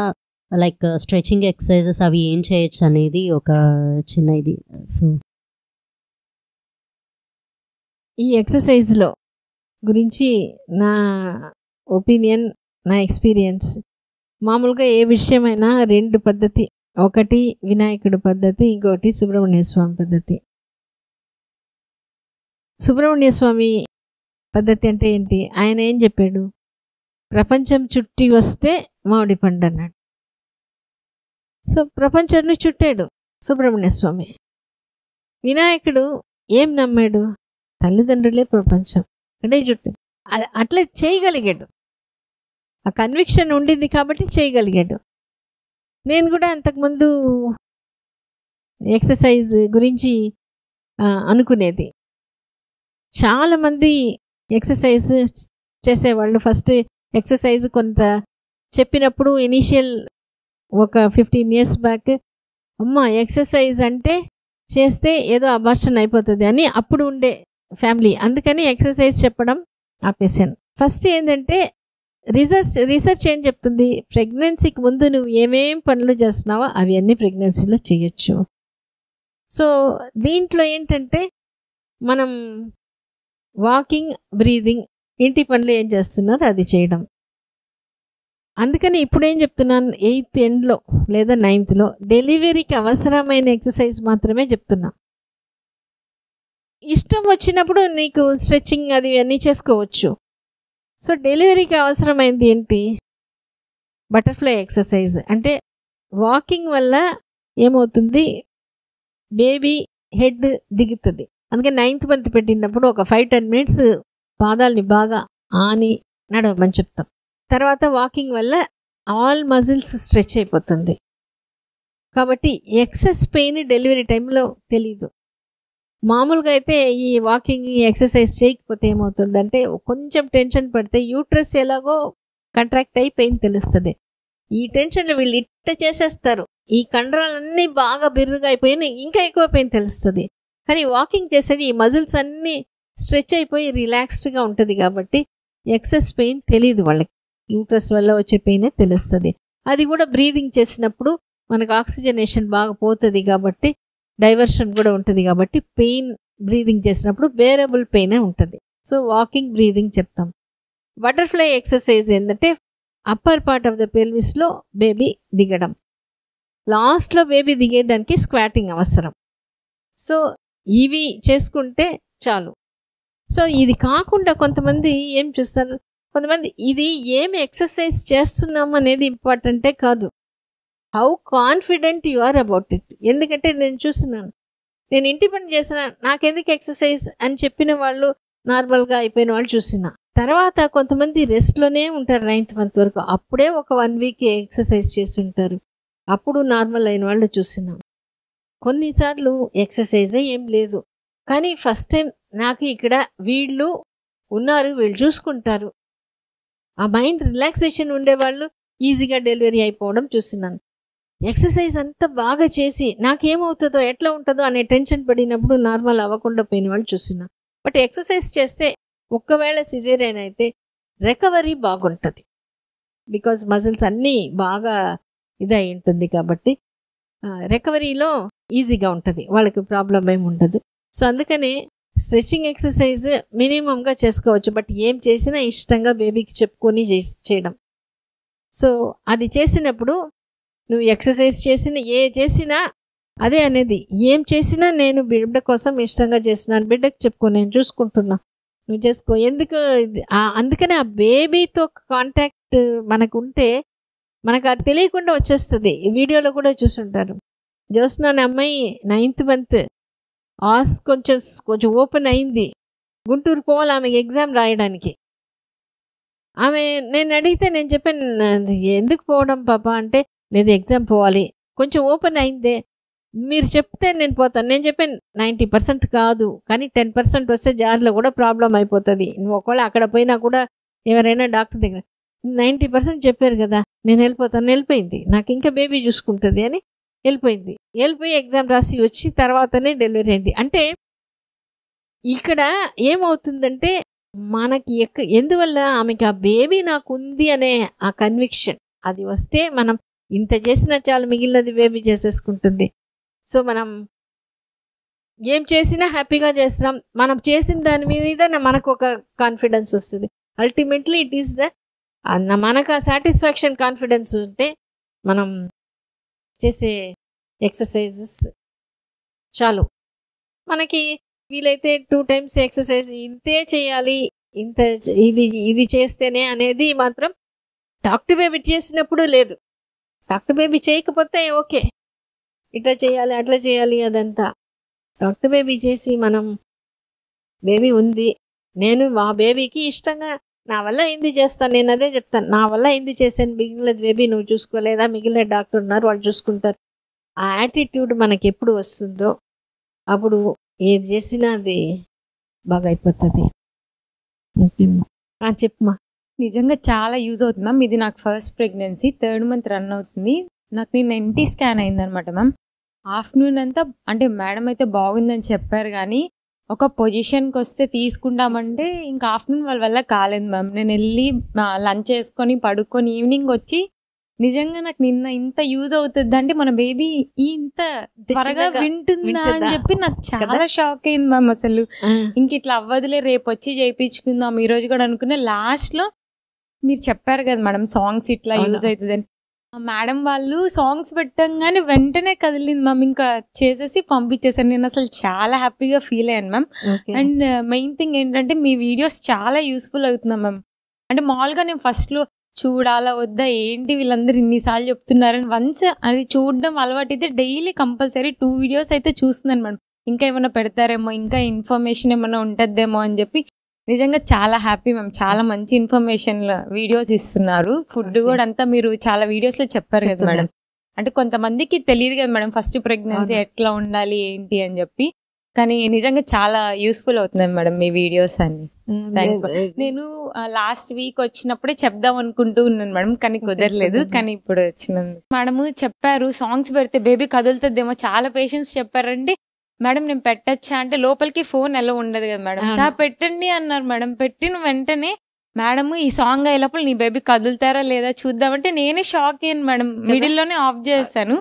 లైక్ స్ట్రెచింగ్ ఎక్సర్సైజెస్ అవి ఏం చేయొచ్చు అనేది ఒక చిన్న ఇది. సో ఈ ఎక్సర్సైజ్లో గురించి నా ఒపీనియన్, నా ఎక్స్పీరియన్స్, మామూలుగా ఏ విషయమైనా రెండు పద్ధతి, ఒకటి వినాయకుడి పద్ధతి, ఇంకోటి సుబ్రహ్మణ్య స్వామి పద్ధతి. సుబ్రహ్మణ్య స్వామి పద్ధతి అంటే ఏంటి, ఆయన ఏం చెప్పాడు, ప్రపంచం చుట్టి వస్తే మామిడి పండు అన్నాడు. సో ప్రపంచాన్ని చుట్టాడు సుబ్రహ్మణ్య స్వామి. వినాయకుడు ఏం నమ్మాడు, తల్లిదండ్రులే ప్రపంచం అంటే చుట్టూ, అట్లా చేయగలిగాడు. ఆ కన్విక్షన్ ఉండింది కాబట్టి చేయగలిగాడు. నేను కూడా అంతకుముందు ఎక్సర్సైజ్ గురించి అనుకునేది. చాలామంది ఎక్సర్సైజ్ చేసేవాళ్ళు ఫస్ట్ ఎక్సర్సైజ్ కొంత చెప్పినప్పుడు ఇనీషియల్ ఒక 15 years బ్యాక్, అమ్మ ఎక్సర్సైజ్ అంటే చేస్తే ఏదో అబార్షన్ అయిపోతుంది అని అప్పుడు ఉండే ఫ్యామిలీ, అందుకని ఎక్సర్సైజ్ చెప్పడం ఆపేశాను. ఫస్ట్ ఏంటంటే రీసెర్చ్ ఏం చెప్తుంది, ప్రెగ్నెన్సీకి ముందు నువ్వు ఏమేం పనులు చేస్తున్నావో అవి అన్నీ ప్రెగ్నెన్సీలో చేయొచ్చు. సో దీంట్లో ఏంటంటే మనం వాకింగ్, బ్రీదింగ్, ఇంటి పనులు ఏం చేస్తున్నారో అది చేయడం. అందుకని ఇప్పుడు ఏం చెప్తున్నాను, 8th ఎండ్లో లేదా 9thలో డెలివరీకి అవసరమైన ఎక్సర్సైజ్ మాత్రమే చెప్తున్నా. ఇష్టం వచ్చినప్పుడు నీకు స్ట్రెచ్చింగ్ అది అన్నీ చేసుకోవచ్చు. సో డెలివరీకి అవసరమైంది ఏంటి, బటర్ఫ్లై ఎక్సర్సైజ్. అంటే వాకింగ్ వల్ల ఏమవుతుంది, బేబీ హెడ్ దిగుతుంది. అందుకే 9th month పెట్టినప్పుడు ఒక 5-10 minutes పాదాలని బాగా ఆని నడవమని చెప్తాం. తర్వాత వాకింగ్ వల్ల ఆల్ మజిల్స్ స్ట్రెచ్ అయిపోతుంది. కాబట్టి ఎక్సెస్ పెయిన్ డెలివరీ టైంలో తెలీదు. మామూలుగా అయితే ఈ వాకింగ్, ఈ ఎక్సర్సైజ్ చేయకపోతే ఏమవుతుందంటే కొంచెం టెన్షన్ పడితే యూట్రస్ ఎలాగో కంట్రాక్ట్ అయి పెయిన్ తెలుస్తుంది. ఈ టెన్షన్లో వీళ్ళు ఇట్ట చేసేస్తారు, ఈ కండరాలన్నీ బాగా బిర్రుగా అయిపోయి ఇంకా ఎక్కువ పెయిన్ తెలుస్తుంది. కానీ వాకింగ్ చేసేది ఈ మజిల్స్ అన్నీ స్ట్రెచ్ అయిపోయి రిలాక్స్డ్గా ఉంటుంది కాబట్టి ఎక్సెస్ పెయిన్ తెలియదు వాళ్ళకి. యూట్రస్ వల్ల వచ్చే పెయిన్ తెలుస్తుంది. అది కూడా బ్రీదింగ్ చేసినప్పుడు మనకు ఆక్సిజనేషన్ బాగా పోతుంది కాబట్టి డైవర్షన్ కూడా ఉంటుంది కాబట్టి పెయిన్ బ్రీదింగ్ చేసినప్పుడు బేరబుల్ పెయినే ఉంటుంది. సో వాకింగ్ బ్రీదింగ్ చెప్తాం. బటర్ఫ్లై ఎక్సర్సైజ్ ఏంటంటే అప్పర్ పార్ట్ ఆఫ్ ద పెల్విస్లో బేబీ దిగడం, లాస్ట్లో బేబీ దిగేదానికి స్క్వాటింగ్ అవసరం. సో ఇవి చేసుకుంటే చాలు. సో ఇది కాకుండా కొంతమంది ఏం చూస్తారు, కొంతమంది ఇది ఏమి ఎక్సర్సైజ్ చేస్తున్నాం అనేది ఇంపార్టెంటే కాదు, how confident you are about it. ఎందుకంటే నేను చూస్తున్నాను, నేను ఇంటి పని చేసిన నాకెందుకు ఎక్సర్సైజ్ అని చెప్పిన వాళ్ళు నార్మల్గా అయిపోయిన వాళ్ళు చూసిన తర్వాత కొంతమంది రెస్ట్లోనే ఉంటారు 9th month వరకు, అప్పుడే ఒక 1 week ఎక్సర్సైజ్ చేసి ఉంటారు, అప్పుడు నార్మల్ అయిన వాళ్ళు చూసినాం. కొన్నిసార్లు ఎక్సర్సైజే ఏం లేదు కానీ ఫస్ట్ టైం నాకు ఇక్కడ వీళ్ళు ఉన్నారు, వీళ్ళు చూసుకుంటారు, ఆ మైండ్ రిలాక్సేషన్ ఉండేవాళ్ళు ఈజీగా డెలివరీ అయిపోవడం చూస్తున్నాను. ఎక్సర్సైజ్ అంతా బాగా చేసి నాకేమవుతుందో ఎట్లా ఉంటుందో అనే టెన్షన్ పడినప్పుడు నార్మల్ అవ్వకుండా పోయిన వాళ్ళు చూస్తున్నాను. బట్ ఎక్సర్సైజ్ చేస్తే ఒక్కవేళ సిజేరియన్ అయితే రికవరీ బాగుంటుంది, బికాజ్ మజిల్స్ అన్నీ బాగా ఇదై ఉంటుంది కాబట్టి రికవరీలో ఈజీగా ఉంటుంది, వాళ్ళకి ప్రాబ్లం ఏమి ఉండదు. సో అందుకనే స్ట్రెచింగ్ ఎక్సర్సైజ్ మినిమంగా చేసుకోవచ్చు, బట్ ఏం చేసినా ఇష్టంగా బేబీకి చెప్పుకొని చేయడం. సో అది చేసినప్పుడు నువ్వు ఎక్సర్సైజ్ చేసినా అదే అనేది, ఏం చేసినా నేను బిడ్డ కోసం ఇష్టంగా చేసినాను, బిడ్డకు చెప్పుకో, నేను చూసుకుంటున్నా, నువ్వు చేసుకో. ఎందుకు అందుకనే ఆ బేబీతో కాంటాక్ట్ మనకు ఉంటే మనకు అది తెలియకుండా వచ్చేస్తుంది. ఈ వీడియోలో కూడా చూసుంటారు, జ్యోత్స్న అనే అమ్మాయి 9th month కొంచెం ఓపెన్ అయింది, గుంటూరు పోవాలి ఆమెకి ఎగ్జామ్ రాయడానికి. ఆమె నేను అడిగితే నేను చెప్పాను ఎందుకు పోవడం పాప అంటే, లేదు ఎగ్జామ్ పోవాలి, కొంచెం ఓపెన్ అయిందే, మీరు చెప్తే నేను పోతాను. నేను చెప్పాను 90% కాదు కానీ 10% వస్తే జార్లో కూడా ప్రాబ్లం అయిపోతుంది, నువ్వు ఒకవేళ అక్కడ పోయినా కూడా ఎవరైనా డాక్టర్ దగ్గర 90% చెప్పారు కదా నేను వెళ్ళిపోతాను. వెళ్ళిపోయింది, నాకు ఇంకా బేబీ చూసుకుంటుంది అని వెళ్ళిపోయి ఎగ్జామ్ రాసి వచ్చి తర్వాతనే డెలివరీ అయింది. అంటే ఇక్కడ ఏమవుతుందంటే మనకి ఎందువల్ల ఆమెకి ఆ బేబీ నాకు ఉంది అనే ఆ కన్విక్షన్ అది వస్తే మనం ఇంత చేసినా చాలు, మిగిలినది బేబీ చేసేసుకుంటుంది. సో మనం ఏం చేసినా హ్యాపీగా చేస్తున్నాం, మనం చేసిన దాని మీద మనకు ఒక కాన్ఫిడెన్స్ వస్తుంది. అల్టిమేట్లీ ఇట్ ఈస్ మనకు ఆ సాటిస్ఫాక్షన్ కాన్ఫిడెన్స్ ఉంటే మనం చేసే ఎక్సర్సైజెస్ చాలు. మనకి వీలైతే 2 times ఎక్సర్సైజ్ ఇంతే చేయాలి, ఇది చేస్తేనే అనేది మాత్రం డాక్టర్ బేబీ చేసినప్పుడు లేదు. డాక్టర్ బేబీ చేయకపోతే ఓకే, ఇట్లా చేయాలి అట్లా చేయాలి, అదంతా డాక్టర్ బేబీ చేసి మనం బేబీ ఉంది, నేను మా బేబీకి ఇష్టంగా నా వల్ల ఏంది చేస్తాను, నేను అదే చెప్తాను, నా వల్ల ఏంది చేశాను, మిగిలినది బేబీ నువ్వు చూసుకోలేదా, మిగిలిన డాక్టర్ ఉన్నారు వాళ్ళు చూసుకుంటారు. ఆ యాటిట్యూడ్ మనకి ఎప్పుడు వస్తుందో అప్పుడు ఏది చేసినా అది బాగా అయిపోతుంది. చెప్పమా. నిజంగా చాలా యూజ్ అవుతుంది మ్యామ్. ఇది నాకు first pregnancy, 3rd month run అవుతుంది. నాకు నిన్న NT స్కాన్ అయిందనమాట మ్యామ్. ఆఫ్టర్నూన్ అంతా అంటే మేడం అయితే బాగుందని చెప్పారు కానీ ఒక పొజిషన్కి వస్తే తీసుకుంటామంటే ఇంకా ఆఫ్టర్నూన్ వాళ్ళ వల్ల కాలేదు మ్యామ్. నేను వెళ్ళి లంచ్ చేసుకొని పడుకొని ఈవినింగ్ వచ్చి నిజంగా నాకు నిన్న ఇంత యూజ్ అవుతుంది అంటే మన బేబీ ఇంత త్వరగా వింటుందా అని చెప్పి నాకు చాలా షాక్ అయింది మ్యామ్. అసలు ఇంక ఇట్లా అవ్వదులే, రేపు వచ్చి చేయించుకుందాం ఈ రోజు కూడా అనుకునే. లాస్ట్లో మీరు చెప్పారు కదా మేడం సాంగ్స్ ఇట్లా యూజ్ అవుతుందని, మేడం వాళ్ళు సాంగ్స్ పెట్టంగానే వెంటనే కదిలింది మ్యామ్, ఇంకా చేసేసి పంపించేసాను. నేను అసలు చాలా హ్యాపీగా ఫీల్ అయ్యాను మ్యామ్. అండ్ మెయిన్ థింగ్ ఏంటంటే మీ వీడియోస్ చాలా యూస్ఫుల్ అవుతున్నాయి మ్యామ్. అంటే మామూలుగా నేను ఫస్ట్లో చూడాలా వద్దా ఏంటి వీళ్ళందరూ ఇన్నిసార్లు చెప్తున్నారని వన్స్ అది చూడడం అలవాటు అయితే డైలీ కంపల్సరీ 2 videos అయితే చూస్తున్నాను మేడం. ఇంకా ఏమైనా పెడతారేమో, ఇంకా ఇన్ఫర్మేషన్ ఏమైనా ఉంటుందేమో అని చెప్పి నిజంగా చాలా హ్యాపీ మ్యామ్. చాలా మంచి ఇన్ఫర్మేషన్ వీడియోస్ ఇస్తున్నారు. ఫుడ్ కూడా అంతా మీరు చాలా వీడియోస్ లో చెప్పారు కదా మేడం. అంటే కొంతమందికి తెలియదు కదా మేడం ఫస్ట్ ప్రెగ్నెన్సీ ఎట్లా ఉండాలి ఏంటి అని చెప్పి, కానీ నిజంగా చాలా యూస్ఫుల్ అవుతున్నాయి మేడం మీ వీడియోస్ అన్ని. నేను లాస్ట్ వీక్ వచ్చినప్పుడే చెప్దాం అనుకుంటూ ఉన్నాను మేడం, కానీ కుదరలేదు. కానీ ఇప్పుడు వచ్చినందుకు మేడం చెప్పారు సాంగ్స్ పెడితే బేబీ కదులుతుందేమో, చాలా పేషెంట్స్ చెప్పారంటే మేడం నేను పెట్టచ్చా అంటే లోపలికి ఫోన్ ఎలా ఉండదు కదా మేడం. సార్ పెట్టండి అన్నారు మేడం. పెట్టిన వెంటనే మేడం ఈ సాంగ్ అయ్యేటప్పుడు నీ బేబీ కదులుతారా లేదా చూద్దామంటే నేనే షాక్ అయ్యాను మేడం. మిడిల్ లోనే ఆఫ్ చేశాను.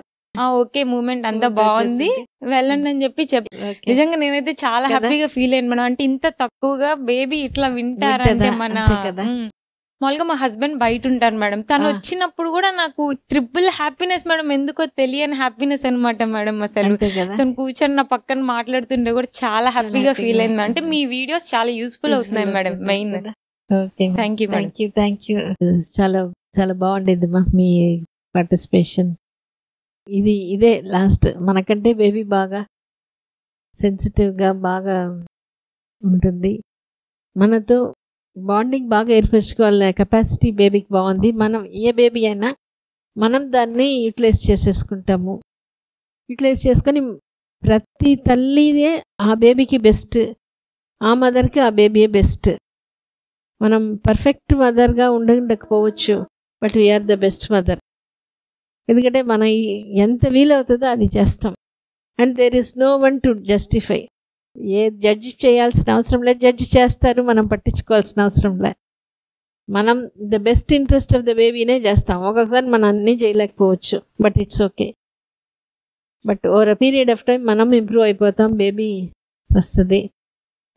ఓకే మూమెంట్ అంతా బాగుంది వెళ్ళండి అని చెప్పి నిజంగా నేనైతే చాలా హ్యాపీగా ఫీల్ అయ్యాను మేడం. అంటే ఇంత తక్కువగా బేబీ ఇట్లా వింటారంటే మన మామూలుగా మా హస్బెండ్ బయట ఉంటారు మేడం. తను వచ్చినప్పుడు కూడా నాకు ట్రిపుల్ హ్యాపీనెస్ మేడం. ఎందుకో తెలియని హ్యాపీనెస్ అనమాట మేడం. అసలు తను కూర్చొని నా పక్కన మాట్లాడుతుంటే కూడా చాలా హ్యాపీగా ఫీల్ అయింది. అంటే మీ వీడియోస్ చాలా యూస్ఫుల్ అవుతున్నాయి madam. Main thank you madam. Thank you. చాలా చాలా బాగుండేది మా మీ పార్టిసిపేషన్. ఇదే లాస్ట్. మనకంటే బేబీ బాగా సెన్సిటివ్గా బాగా ఉంటుంది. మనతో బాండింగ్ బాగా ఏర్పరచుకోవాలి కెపాసిటీ బేబీకి బాగుంది. మనం ఏ బేబీ అయినా మనం దాన్ని యూటిలైజ్ చేసేసుకుంటాము. యూటిలైజ్ చేసుకొని ప్రతి తల్లిదే ఆ బేబీకి బెస్ట్, ఆ మదర్కి ఆ బేబీయే బెస్ట్. మనం పర్ఫెక్ట్ మదర్గా ఉండకపోవచ్చు, but we are the best mother. ఎందుకంటే మనం ఎంత వీలవుతుందో అది చేస్తాం. And there is no one to justify. ఏ జడ్జి చేయాల్సిన అవసరం లేదు, జడ్జి చేస్తారు, మనం పట్టించుకోవాల్సిన అవసరం లేదు. మనం the best interest of the బేబీనే చేస్తాం. ఒక్కొక్కసారి మనం అన్నీ చేయలేకపోవచ్చు, but it's okay. But over a period of time మనం ఇంప్రూవ్ అయిపోతాం, బేబీ వస్తుంది.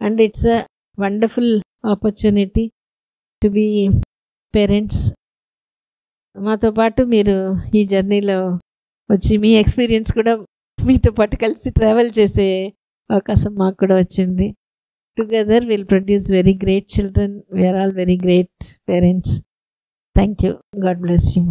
And it's a wonderful opportunity to be parents. మాతో పాటు మీరు ఈ జర్నీలో వచ్చి మీ ఎక్స్పీరియన్స్ కూడా మీతో పాటు కలిసి ట్రావెల్ చేసే అవకాశం మాకు కూడా వచ్చింది. Together will produce very great children. We are all very great parents. Thank you. God bless you.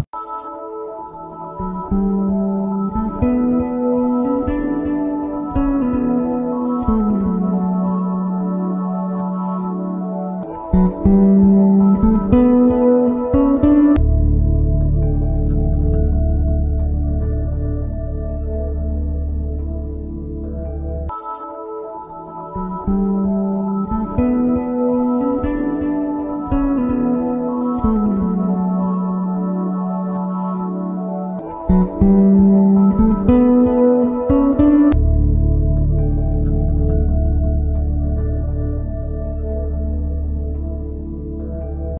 Thank you.